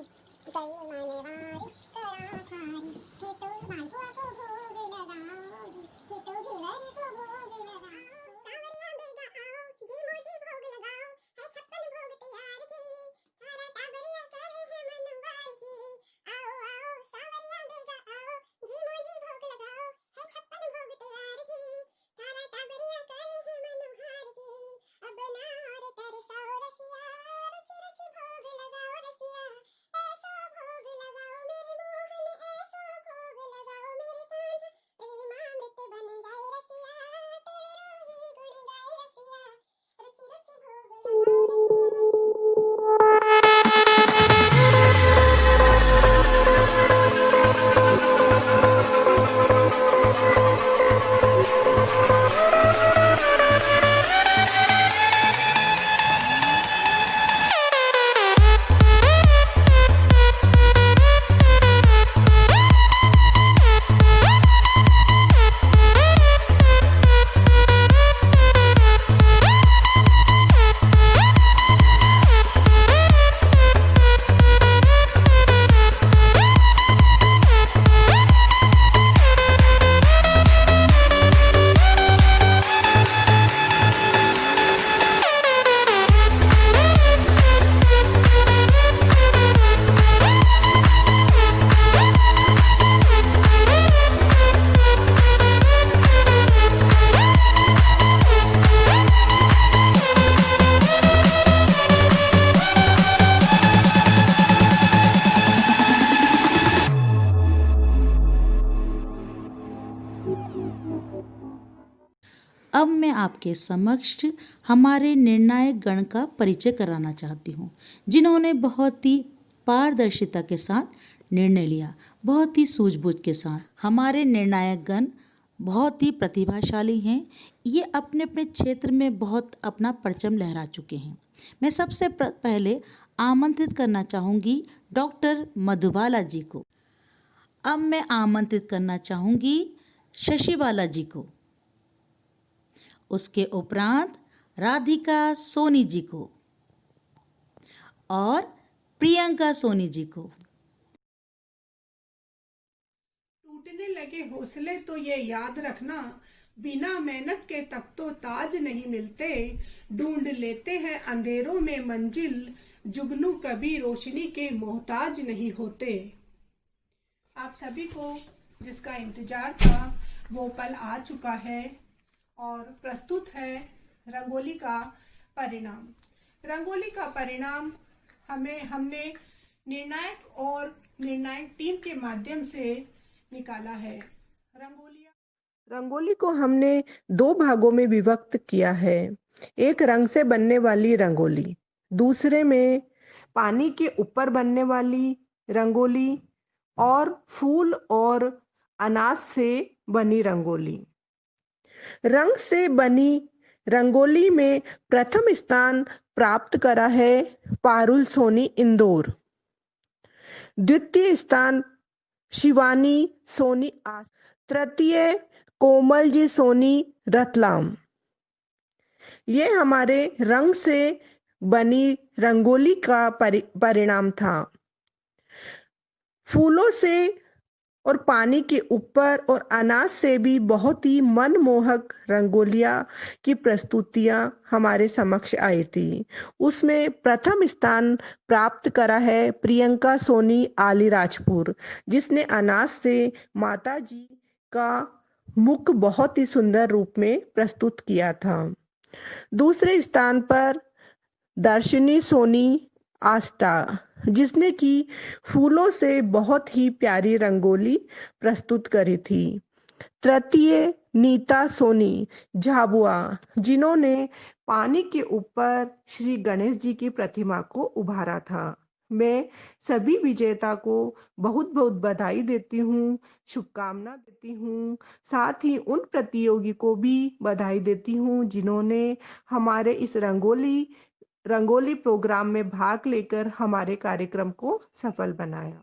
गई माने वारी करा थारी, फिर तो मालपुआ को भोग लगाओ जी, फिर तो घेवरी को भोग लगाओ। सावरिया बेगा आओ जी, मोजी भोग लगाओ, है 56 भोग तैयार जी, तारा टाबरिया करे है मनवार जी। आओ आओ सावरिया बेगा आओ जी, मोजी भोग लगाओ, है 56 भोग तैयार जी, तारा टाबरिया करे है मनोहार जी। अब ना और तरसाओ रसिया, रुचि रुचि भोग लगाओ रसिया, ऐसो भोग लगाओ मेरे मोहन, ऐसो भोग लगाओ मेरे कान्हा, प्रेमामृत बन जाए रसिया, तेरो ही गुण गाए रसिया, रुचि रुचि भोग लगाओ अब मैं आपके समक्ष हमारे निर्णायक गण का परिचय कराना चाहती हूँ, जिन्होंने बहुत ही पारदर्शिता के साथ निर्णय लिया, बहुत ही सूझबूझ के साथ। हमारे निर्णायक गण बहुत ही प्रतिभाशाली हैं, ये अपने अपने क्षेत्र में बहुत अपना परचम लहरा चुके हैं। मैं सबसे पहले आमंत्रित करना चाहूँगी डॉक्टर मधुबाला जी को। अब मैं आमंत्रित करना चाहूँगी शशिबाला जी को, उसके उपरांत राधिका सोनी जी को और प्रियंका सोनी जी को। टूटने लगे हौसले तो ये याद रखना, बिना मेहनत के तक तो ताज नहीं मिलते, ढूंढ लेते हैं अंधेरों में मंजिल, जुगनू कभी रोशनी के मोहताज नहीं होते। आप सभी को जिसका इंतजार था वो पल आ चुका है और प्रस्तुत है रंगोली का परिणाम। रंगोली का परिणाम हमने निर्णायक और निर्णायक टीम के माध्यम से निकाला है। रंगोली को हमने 2 भागों में विभक्त किया है। एक रंग से बनने वाली रंगोली, दूसरे में पानी के ऊपर बनने वाली रंगोली और फूल और अनाज से बनी रंगोली। रंग से बनी रंगोली में प्रथम स्थान प्राप्त करा है पारुल सोनी इंदौर, द्वितीय स्थान शिवानी सोनी तृतीय कोमल जी सोनी रतलाम। ये हमारे रंग से बनी रंगोली का परिणाम था। फूलों से और पानी के ऊपर और अनाज से भी बहुत ही मनमोहक रंगोलियां की प्रस्तुतियां हमारे समक्ष आई थी। उसमें प्रथम स्थान प्राप्त करा है प्रियंका सोनी आलीराजपुर, जिसने अनाज से माता जी का मुख बहुत ही सुंदर रूप में प्रस्तुत किया था। दूसरे स्थान पर दर्शनी सोनी आस्था, जिसने की फूलों से बहुत ही प्यारी रंगोली प्रस्तुत करी थी। तृतीय नीता सोनी झाबुआ, जिन्होंने पानी के ऊपर श्री गणेश जी की प्रतिमा को उभारा था। मैं सभी विजेता को बहुत बहुत बधाई देती हूँ, शुभकामना देती हूँ। साथ ही उन प्रतियोगी को भी बधाई देती हूँ जिन्होंने हमारे इस रंगोली प्रोग्राम में भाग लेकर हमारे कार्यक्रम को सफल बनाया।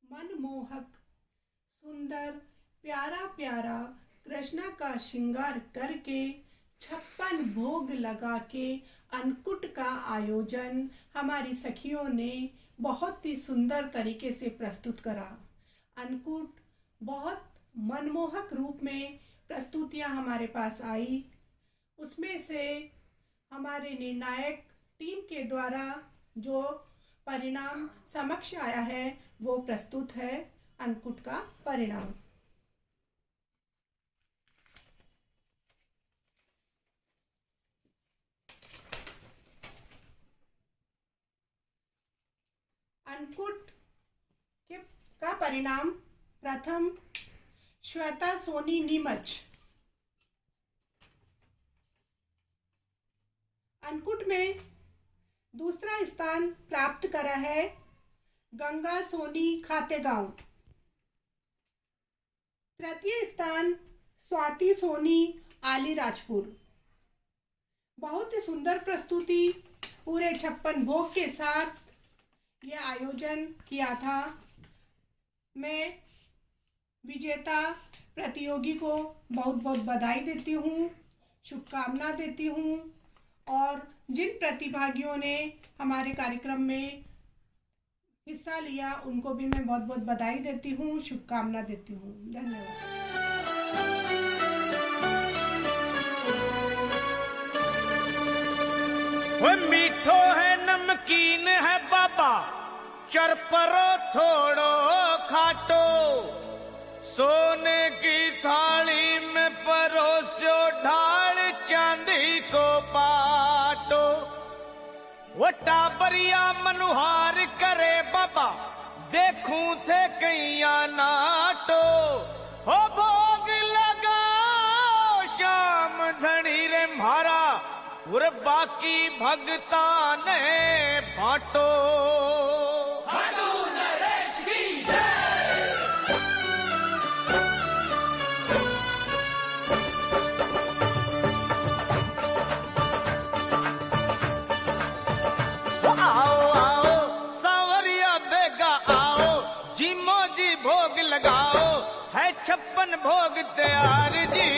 मनमोहक, सुंदर, प्यारा प्यारा कृष्णा का श्रृंगार करके 56 भोग लगा के अन्नकूट का आयोजन हमारी सखियों ने बहुत ही सुंदर तरीके से प्रस्तुत करा। अन्नकूट बहुत मनमोहक रूप में प्रस्तुतियां हमारे पास आई। उसमें से हमारे निर्णायक टीम के द्वारा जो परिणाम समक्ष आया है वो प्रस्तुत है अन्नकूट का परिणाम। अन्नकूट का परिणाम प्रथम श्वेता सोनी नीमच। अन्नकूट में दूसरा स्थान प्राप्त करा है गंगा सोनी खातेगांव। तृतीय स्थान स्वाति सोनी आलीराजपुर। बहुत ही सुंदर प्रस्तुति पूरे 56 भोग के साथ ये आयोजन किया था। मैं विजेता प्रतियोगी को बहुत बहुत बधाई देती हूँ, शुभकामना देती हूँ और जिन प्रतिभागियों ने हमारे कार्यक्रम में हिस्सा लिया उनको भी मैं बहुत बहुत बधाई देती हूँ, शुभकामना देती हूँ। धन्यवाद। मीठो है नमकीन है बाबा, चरपरो थोड़ो खाटो, सोने की थाली में परोसो ढाल चांदी को पाटो। वो टाबरिया मनुहार करे बाबा, देखूं थे कैया नाटो। हो भोग लगाओ श्याम धनी रे म्हारा, और बाकी भगता ने बांटो। लगाओ है 56 भोग तैयार जी,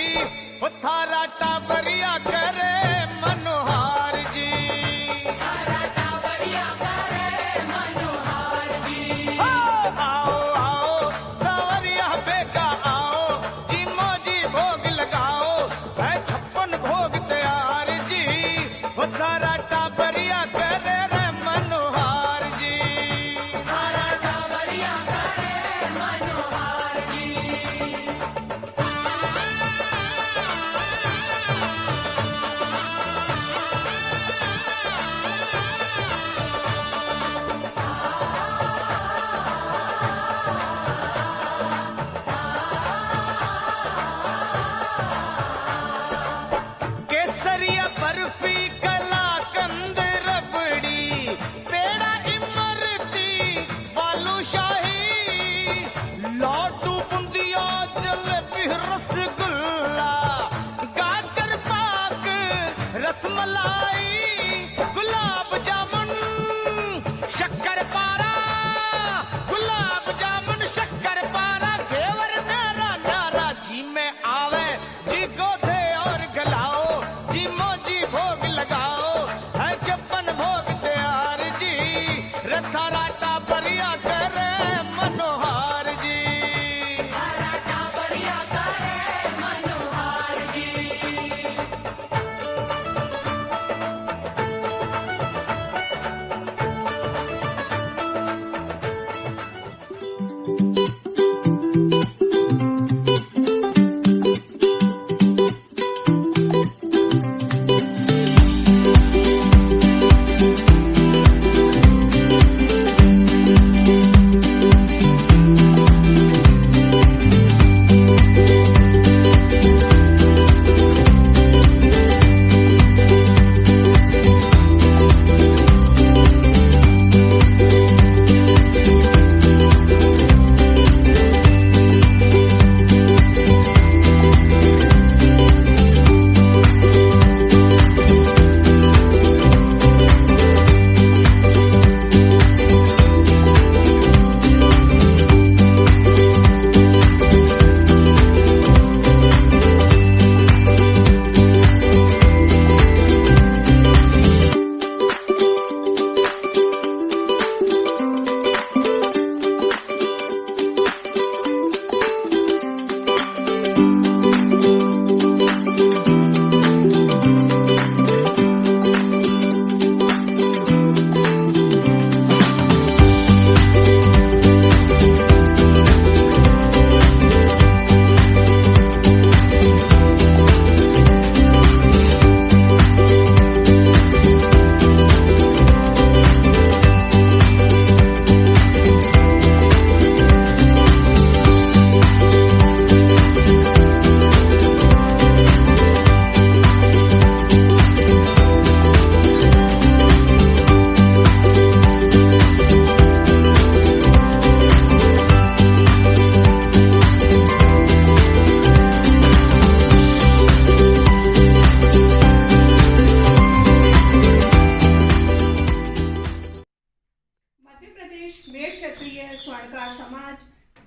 वो थारा टाबरिया करे मनोहार जी। थारा टाबरिया करे मनोहार जी। आओ आओ सावरिया बेगा आओ, जी मोजी भोग लगाओ है 56 भोग तैयार जी, वो थारा टाबरिया करे रे मनोहार जी। थारा टाबरिया करे मनोहार जी। केसरिया बर्फी कलाकंद रबड़ी, पेड़ा इमरती बालूशाही, लड्डू बूंदिया जलेबी रसगुल्ला, गाजर पाक रसमलाई,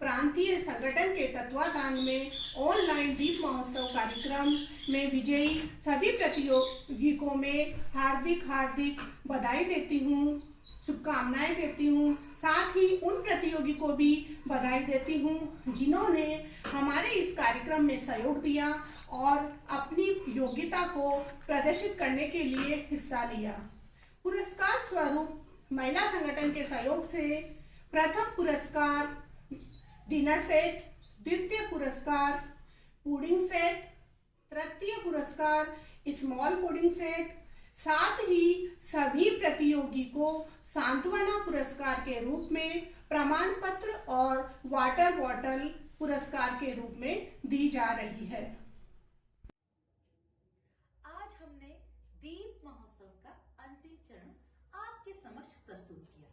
प्रांतीय संगठन के तत्वाधान में ऑनलाइन दीप महोत्सव कार्यक्रम में विजयी सभी प्रतियोगियों में हार्दिक बधाई देती हूँ, शुभकामनाएं देती हूँ। साथ ही उन प्रतियोगी को भी बधाई देती हूँ जिन्होंने हमारे इस कार्यक्रम में सहयोग दिया और अपनी योग्यता को प्रदर्शित करने के लिए हिस्सा लिया। पुरस्कार स्वरूप महिला संगठन के सहयोग से प्रथम पुरस्कार डिनर सेट, द्वितीय पुरस्कार पुडिंग सेट, तृतीय पुरस्कार स्मॉल पुडिंग सेट, साथ ही सभी प्रतियोगी को सांत्वना पुरस्कार के रूप में प्रमाण पत्र और वाटर बॉटल पुरस्कार के रूप में दी जा रही है। आज हमने दीप महोत्सव का अंतिम चरण आपके समक्ष प्रस्तुत किया।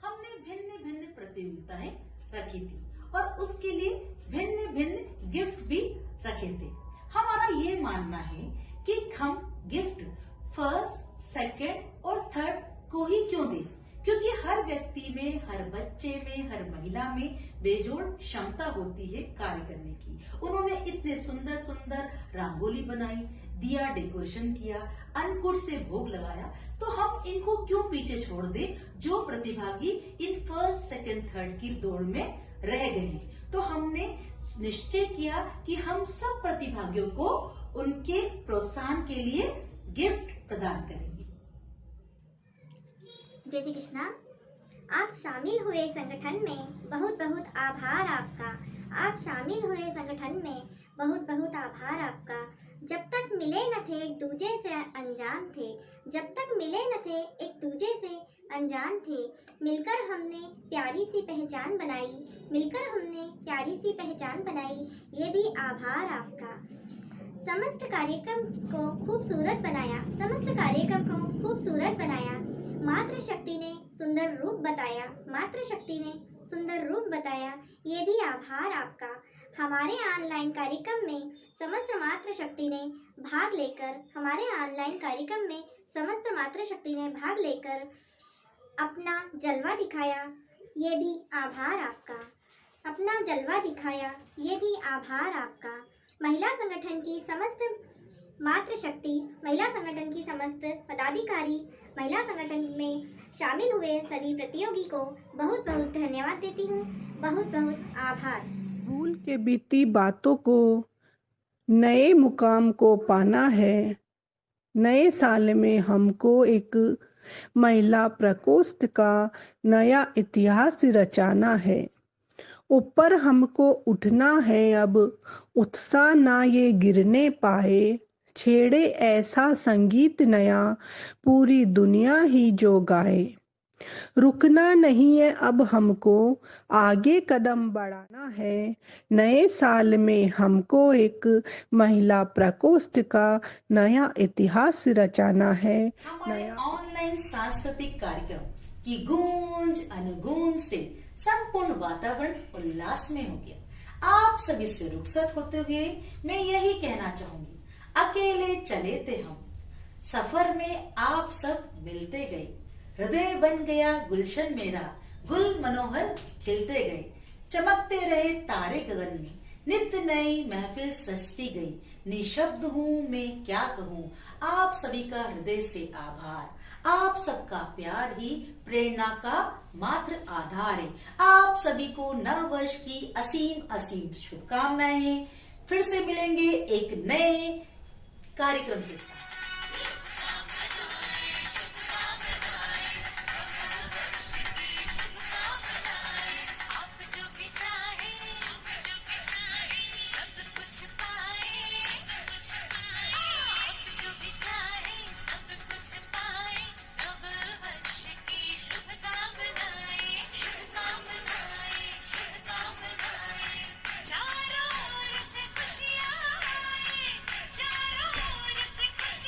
हमने भिन्न भिन्न प्रतियोगिताएं रखी थी और उसके लिए भिन्न भिन्न गिफ्ट भी रखे थे। हमारा ये मानना है कि हम गिफ्ट फर्स्ट, सेकंड और थर्ड को ही क्यों दें, क्योंकि हर व्यक्ति में, हर बच्चे में, हर महिला में बेजोड़ क्षमता होती है कार्य करने की। उन्होंने इतने सुंदर सुंदर रंगोली बनाई, दिया डेकोरेशन किया, अन्नकूट से भोग लगाया, तो हम इनको क्यों पीछे छोड़ दें जो प्रतिभागी इन फर्स्ट, सेकंड, थर्ड की दौड़ में रह गए। तो हमने निश्चय किया कि हम सब प्रतिभागियों को उनके प्रोत्साहन के लिए गिफ्ट प्रदान करेंगे। जय श्री कृष्णा। आप शामिल हुए संगठन में बहुत बहुत आभार आपका। आप शामिल हुए संगठन में बहुत बहुत आभार आपका। जब तक मिले न थे एक दूजे से अनजान थे, जब तक मिले न थे एक दूजे से अनजान थे, मिलकर हमने प्यारी सी पहचान बनाई, मिलकर हमने प्यारी सी पहचान बनाई, ये भी आभार आपका। समस्त कार्यक्रम को खूबसूरत बनाया, समस्त कार्यक्रम को खूबसूरत बनाया। मातृशक्ति ने सुंदर रूप बताया, मातृशक्ति ने सुंदर रूप बताया, ये भी आभार आपका। हमारे ऑनलाइन कार्यक्रम में समस्त मातृशक्ति ने भाग लेकर, हमारे ऑनलाइन कार्यक्रम में समस्त मातृशक्ति ने भाग लेकर अपना जलवा दिखाया, ये भी आभार आपका। अपना जलवा दिखाया, ये भी आभार आपका। महिला संगठन की समस्त मातृशक्ति, महिला संगठन की समस्त पदाधिकारी, महिला संगठन में शामिल हुए सभी प्रतियोगी को बहुत बहुत धन्यवाद देती हूँ, बहुत बहुत आभार। भूल के बीती बातों को नए मुकाम को पाना है। नए साल में हमको एक महिला प्रकोष्ठ का नया इतिहास रचाना है। ऊपर हमको उठना है अब, उत्साह ना ये गिरने पाए। छेड़े ऐसा संगीत नया, पूरी दुनिया ही जो गाए। रुकना नहीं है अब हमको, आगे कदम बढ़ाना है। नए साल में हमको एक महिला प्रकोष्ठ का नया इतिहास रचाना है। हमारे ऑनलाइन सांस्कृतिक कार्यक्रम की गूंज अनुगूंज से संपूर्ण वातावरण उल्लास में हो गया। आप सभी से रुखसत होते हुए मैं यही कहना चाहूंगी, अकेले चले थे हम, सफर में आप सब मिलते गए। हृदय बन गया गुलशन मेरा, गुल मनोहर खिलते गए। चमकते रहे तारे गगन में, नित्य नई महफिल सजती गई। निशब्द हूँ मैं क्या कहूँ, आप सभी का हृदय से आभार। आप सबका प्यार ही प्रेरणा का मात्र आधार है। आप सभी को नव वर्ष की असीम असीम शुभकामनाएं। फिर से मिलेंगे एक नए कार्यक्रम के साथ। चारों ओर से खुशियाँ आए, चारों ओर से खुशियाँ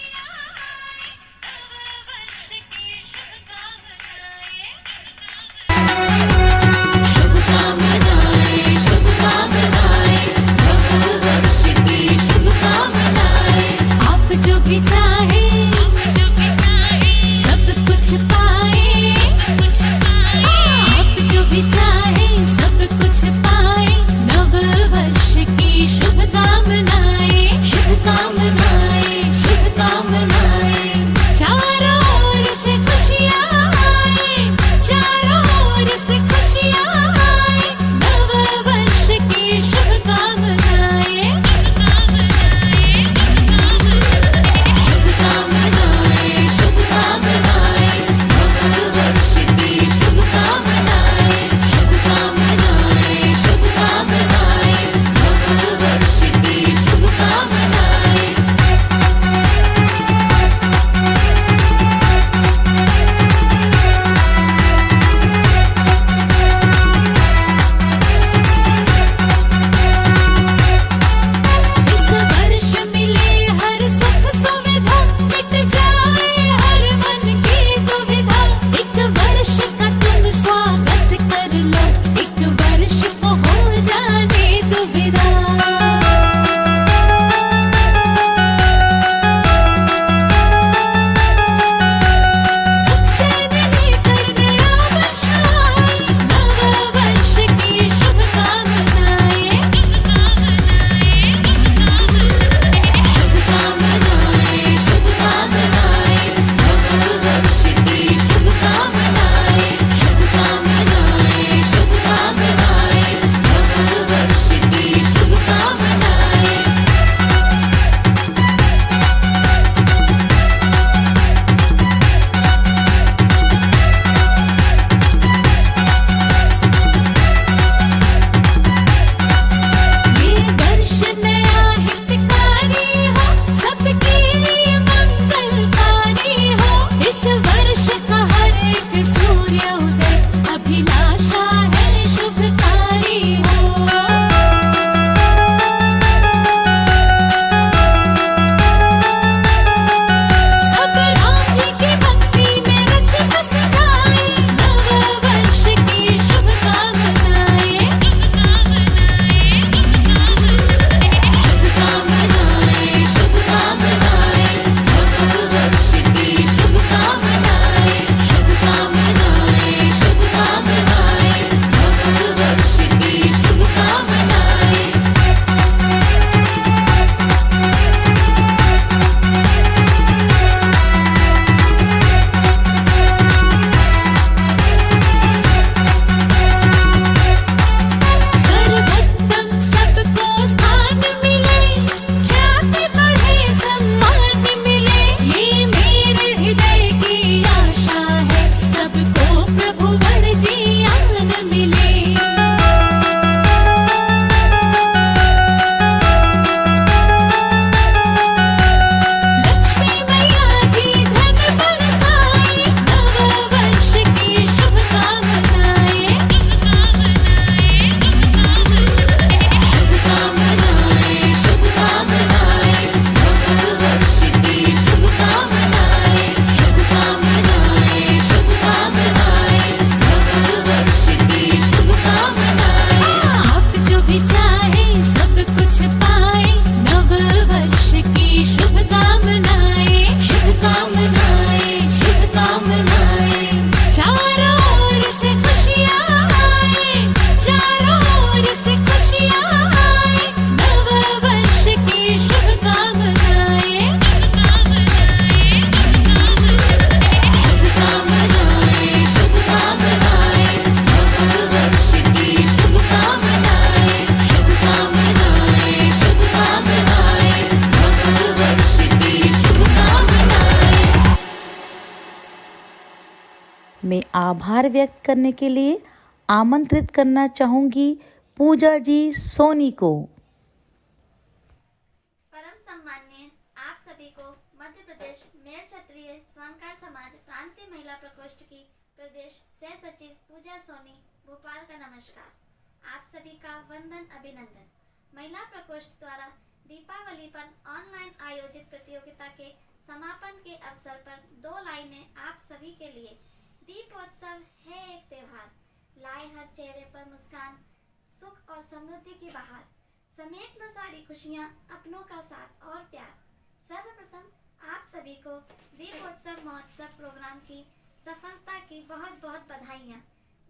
आभार व्यक्त करने के लिए आमंत्रित करना चाहूँगी पूजा जी सोनी को। परम सम्माननीय आप सभी को मध्य प्रदेश मेड़ क्षत्रिय स्वर्णकार समाज प्रांतीय महिला प्रकोष्ठ की प्रदेश सह सचिव पूजा सोनी भोपाल का नमस्कार। आप सभी का वंदन अभिनंदन। महिला प्रकोष्ठ द्वारा दीपावली पर ऑनलाइन आयोजित प्रतियोगिता के समापन के अवसर पर 2 लाइनें आप सभी के लिए। दीपोत्सव है एक त्योहार, लाए हर चेहरे पर मुस्कान, सुख और समृद्धि की बहार, समेट लो सारी खुशियाँ, अपनों का साथ और प्यार। सर्वप्रथम आप सभी को दीपोत्सव महोत्सव प्रोग्राम की सफलता की बहुत बहुत बधाइयाँ।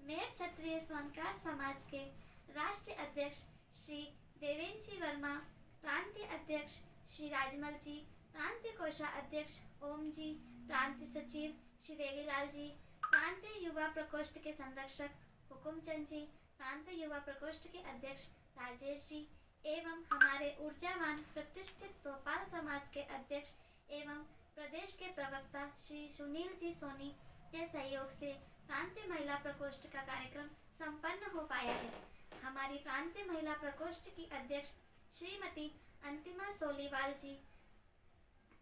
मेड़ क्षत्रिय स्वर्णकार समाज के राष्ट्रीय अध्यक्ष श्री देवेंद्र जी वर्मा, प्रांतीय अध्यक्ष श्री राजमल जी, प्रांतीय कोषाध्यक्ष ओम जी, प्रांतीय सचिव श्री देवीलाल जी, प्रांतीय युवा प्रकोष्ठ के संरक्षक हुकुमचंद जी, प्रांतीय युवा प्रकोष्ठ के अध्यक्ष राजेश जी एवं हमारे ऊर्जावान प्रतिष्ठित भोपाल समाज के अध्यक्ष एवं प्रदेश के प्रवक्ता श्री सुनील जी सोनी के सहयोग से प्रांतीय महिला प्रकोष्ठ का कार्यक्रम संपन्न हो पाया है। हमारी प्रांतीय महिला प्रकोष्ठ की अध्यक्ष श्रीमती अंतिमा सोलीवाल जी,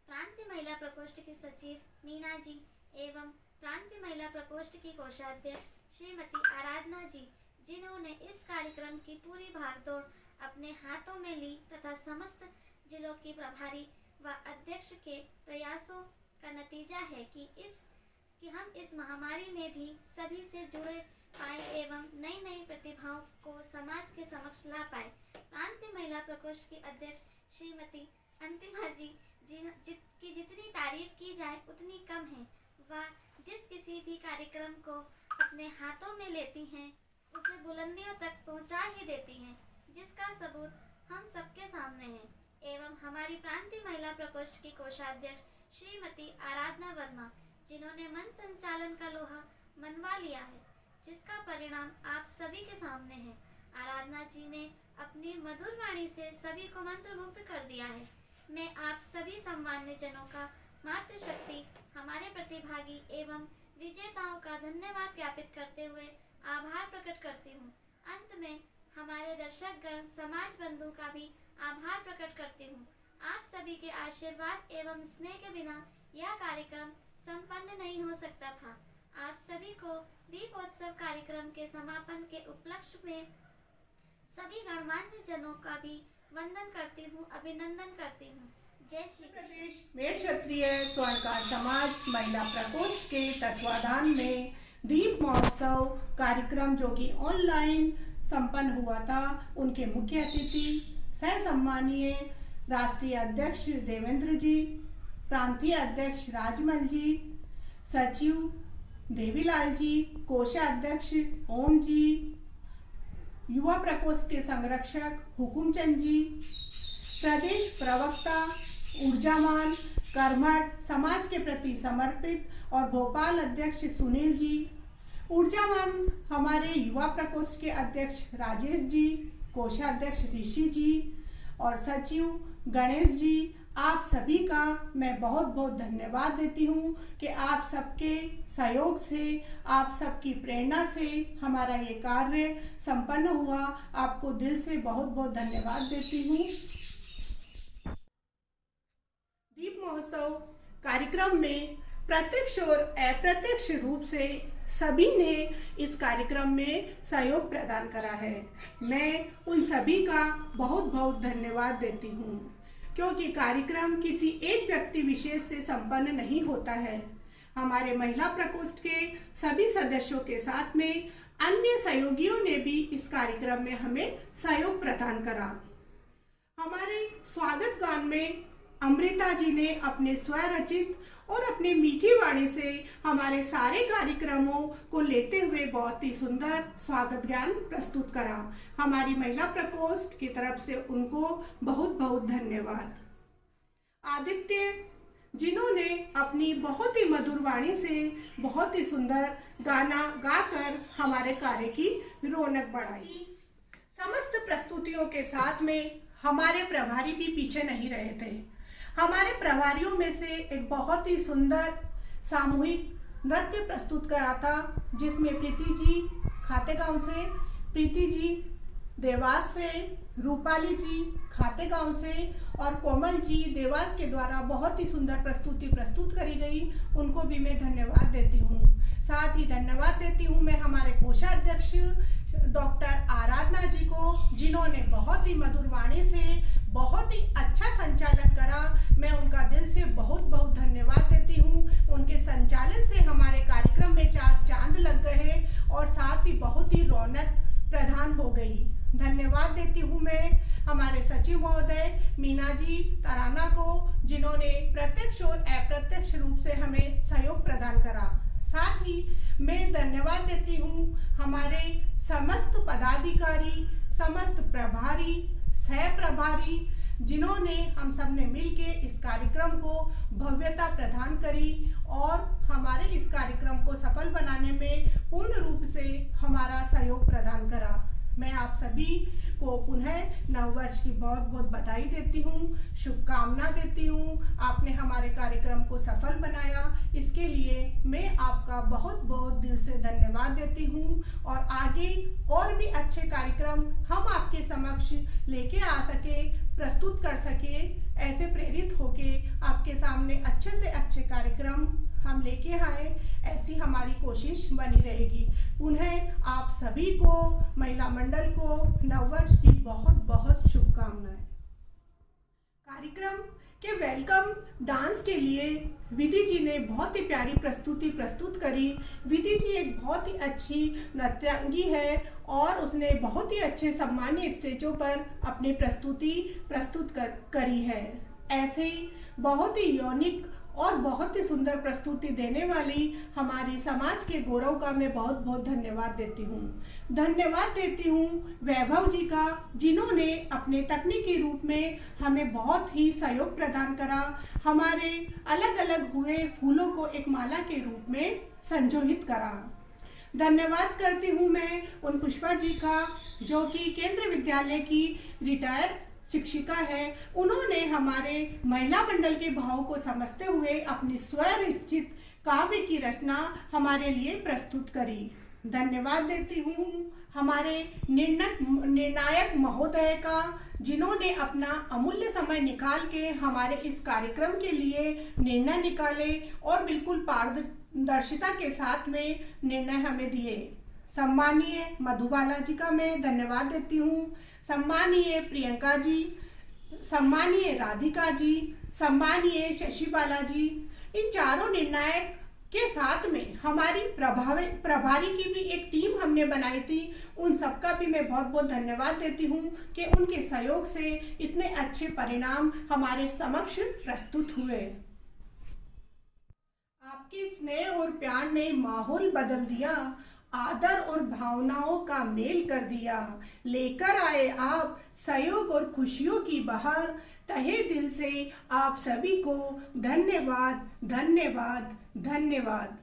प्रांतीय महिला प्रकोष्ठ की सचिव मीना जी एवं प्रांतीय महिला प्रकोष्ठ की कोषाध्यक्ष श्रीमती आराधना जी, जिन्होंने इस कार्यक्रम की पूरी भागदौड़ अपने हाथों में ली तथा समस्त जिलों की प्रभारी व अध्यक्ष के प्रयासों का नतीजा है कि हम इस महामारी में भी सभी से जुड़े पाए एवं नई नई प्रतिभाओं को समाज के समक्ष ला पाए। प्रांतीय महिला प्रकोष्ठ की अध्यक्ष श्रीमती अंतिमा जी की जितनी तारीफ की जाए उतनी कम है। वह जिस किसी भी कार्यक्रम को अपने हाथों में लेती हैं उसे बुलंदियों तक पहुंचा ही देती हैं, जिसका सबूत हम सबके सामने है। एवं हमारी प्रांतीय महिला प्रकोष्ठ की कोषाध्यक्ष श्रीमती आराधना वर्मा, जिन्होंने मन संचालन का लोहा मनवा लिया है, जिसका परिणाम आप सभी के सामने है। आराधना जी ने अपनी मधुर वाणी से सभी को मंत्रमुग्ध कर दिया है। मैं आप सभी सम्मान्य जनों का मातृशक्ति हमारे प्रतिभागी एवं विजेताओं का धन्यवाद ज्ञापित करते हुए आभार प्रकट करती हूँ। अंत में हमारे दर्शकगण समाज बंधु का भी आभार प्रकट करती हूँ। आप सभी के आशीर्वाद एवं स्नेह के बिना यह कार्यक्रम संपन्न नहीं हो सकता था। आप सभी को दीपोत्सव कार्यक्रम के समापन के उपलक्ष्य में सभी गणमान्य जनों का भी वंदन करती हूँ, अभिनंदन करती हूँ। जय श्री प्रदेश मेड़ क्षत्रिय स्वर्णकार समाज महिला प्रकोष्ठ के तत्वाधान में दीप महोत्सव कार्यक्रम जो कि ऑनलाइन संपन्न हुआ था, उनके मुख्य अतिथि सह सम्मानीय राष्ट्रीय अध्यक्ष देवेंद्र जी, प्रांतीय अध्यक्ष राजमल जी, सचिव देवीलाल जी, कोषाध्यक्ष ओम जी, युवा प्रकोष्ठ के संरक्षक हुकुमचंद जी, प्रदेश प्रवक्ता ऊर्जावान कर्मठ समाज के प्रति समर्पित और भोपाल अध्यक्ष सुनील जी, ऊर्जावान हमारे युवा प्रकोष्ठ के अध्यक्ष राजेश जी, कोषाध्यक्ष ऋषि जी और सचिव गणेश जी, आप सभी का मैं बहुत बहुत धन्यवाद देती हूँ कि आप सबके सहयोग से, आप सबकी प्रेरणा से हमारा ये कार्य संपन्न हुआ। आपको दिल से बहुत बहुत धन्यवाद देती हूँ। दीप महोत्सव कार्यक्रम में प्रत्यक्ष और अप्रत्यक्ष रूप से सभी ने इस कार्यक्रम में सहयोग प्रदान करा है। मैं उन सभी का बहुत बहुत धन्यवाद देती हूँ, क्योंकि कार्यक्रम किसी एक व्यक्ति विशेष से संपन्न नहीं होता है। हमारे महिला प्रकोष्ठ के सभी सदस्यों के साथ में अन्य सहयोगियों ने भी इस कार्यक्रम में हमें सहयोग प्रदान करा। हमारे स्वागत गान में अमृता जी ने अपने स्वरचित और अपने मीठी वाणी से हमारे सारे कार्यक्रमों को लेते हुए बहुत ही सुंदर स्वागत गान प्रस्तुत करा। हमारी महिला प्रकोष्ठ की तरफ से उनको बहुत बहुत धन्यवाद। आदित्य, जिन्होंने अपनी बहुत ही मधुर वाणी से बहुत ही सुंदर गाना गाकर हमारे कार्य की रौनक बढ़ाई। समस्त प्रस्तुतियों के साथ में हमारे प्रभारी भी पीछे नहीं रहे थे। हमारे प्रभारियों में से एक बहुत ही सुंदर सामूहिक नृत्य प्रस्तुत करा था, जिसमें प्रीति जी खातेगांव से, प्रीति जी देवास से, रूपाली जी खातेगांव से और कोमल जी देवास के द्वारा बहुत ही सुंदर प्रस्तुति प्रस्तुत करी गई। उनको भी मैं धन्यवाद देती हूँ। साथ ही धन्यवाद देती हूँ मैं हमारे कोषाध्यक्ष डॉक्टर आराधना जी को, जिन्होंने बहुत ही मधुर वाणी से बहुत ही अच्छा संचालन करा। मैं उनका दिल से बहुत बहुत धन्यवाद देती हूँ। उनके संचालन से हमारे कार्यक्रम में 4 चांद लग गए और साथ ही बहुत ही रौनक प्रदान हो गई। धन्यवाद देती हूँ मैं हमारे सचिव महोदय मीना जी तराना को, जिन्होंने प्रत्यक्ष और अप्रत्यक्ष रूप से हमें सहयोग प्रदान करा। साथ ही मैं धन्यवाद देती हूँ हमारे समस्त पदाधिकारी, समस्त प्रभारी, सह प्रभारी, जिन्होंने हम सब ने मिलके इस कार्यक्रम को भव्यता प्रदान करी और हमारे इस कार्यक्रम को सफल बनाने में पूर्ण रूप से हमारा सहयोग प्रदान करा। मैं आप सभी को पुनः नववर्ष की बहुत बहुत बधाई देती हूँ, शुभकामना देती हूँ। आपने हमारे कार्यक्रम को सफल बनाया, इसके लिए मैं आपका बहुत बहुत दिल से धन्यवाद देती हूँ और आगे और भी अच्छे कार्यक्रम हम आपके समक्ष लेके आ सके, प्रस्तुत कर सके, ऐसे प्रेरित होके आपके सामने अच्छे से अच्छे कार्यक्रम हम लेके आए, ऐसी हमारी कोशिश बनी रहेगी। पुनः आप सभी को, महिला मंडल को नववर्ष की बहुत बहुत शुभकामनाएं। कार्यक्रम के वेलकम डांस के लिए विधि जी ने बहुत ही प्यारी प्रस्तुति प्रस्तुत करी। विधि जी एक बहुत ही अच्छी नृत्यांगी है और उसने बहुत ही अच्छे सम्मानीय स्टेजों पर अपनी प्रस्तुति प्रस्तुत करी है। ऐसे ही बहुत ही यूनिक और बहुत ही सुंदर प्रस्तुति देने वाली हमारी समाज के गौरव का मैं बहुत बहुत धन्यवाद देती हूँ। धन्यवाद देती हूँ वैभव जी का, जिन्होंने अपने तकनीकी रूप में हमें बहुत ही सहयोग प्रदान करा, हमारे अलग अलग हुए फूलों को एक माला के रूप में संजोहित करा। धन्यवाद करती हूँ मैं उन पुष्पा जी का, जो कि केंद्रीय विद्यालय की रिटायर शिक्षिका है। उन्होंने हमारे महिला मंडल के भाव को समझते हुए अपनी स्वरचित काव्य की रचना हमारे लिए प्रस्तुत करी। धन्यवाद देती हूँ हमारे निर्णायक महोदय का, जिन्होंने अपना अमूल्य समय निकाल के हमारे इस कार्यक्रम के लिए निर्णय निकाले और बिल्कुल पारदर्शिता के साथ में निर्णय हमें दिए। सम्मानीय मधुबाला जी का मैं धन्यवाद देती हूँ, सम्मानीय प्रियंका जी, सम्मानीय राधिका जी, सम्मानीय शशिबाला जी। इन चारों निर्णायक के साथ में हमारी प्रभारी की भी एक टीम हमने बनाई थी। उन सबका भी मैं बहुत बहुत धन्यवाद देती हूँ कि उनके सहयोग से इतने अच्छे परिणाम हमारे समक्ष प्रस्तुत हुए। आपके स्नेह और प्यार ने माहौल बदल दिया, आदर और भावनाओं का मेल कर दिया। लेकर आए आप सहयोग और खुशियों की बहार। तहे दिल से आप सभी को धन्यवाद धन्यवाद धन्यवाद।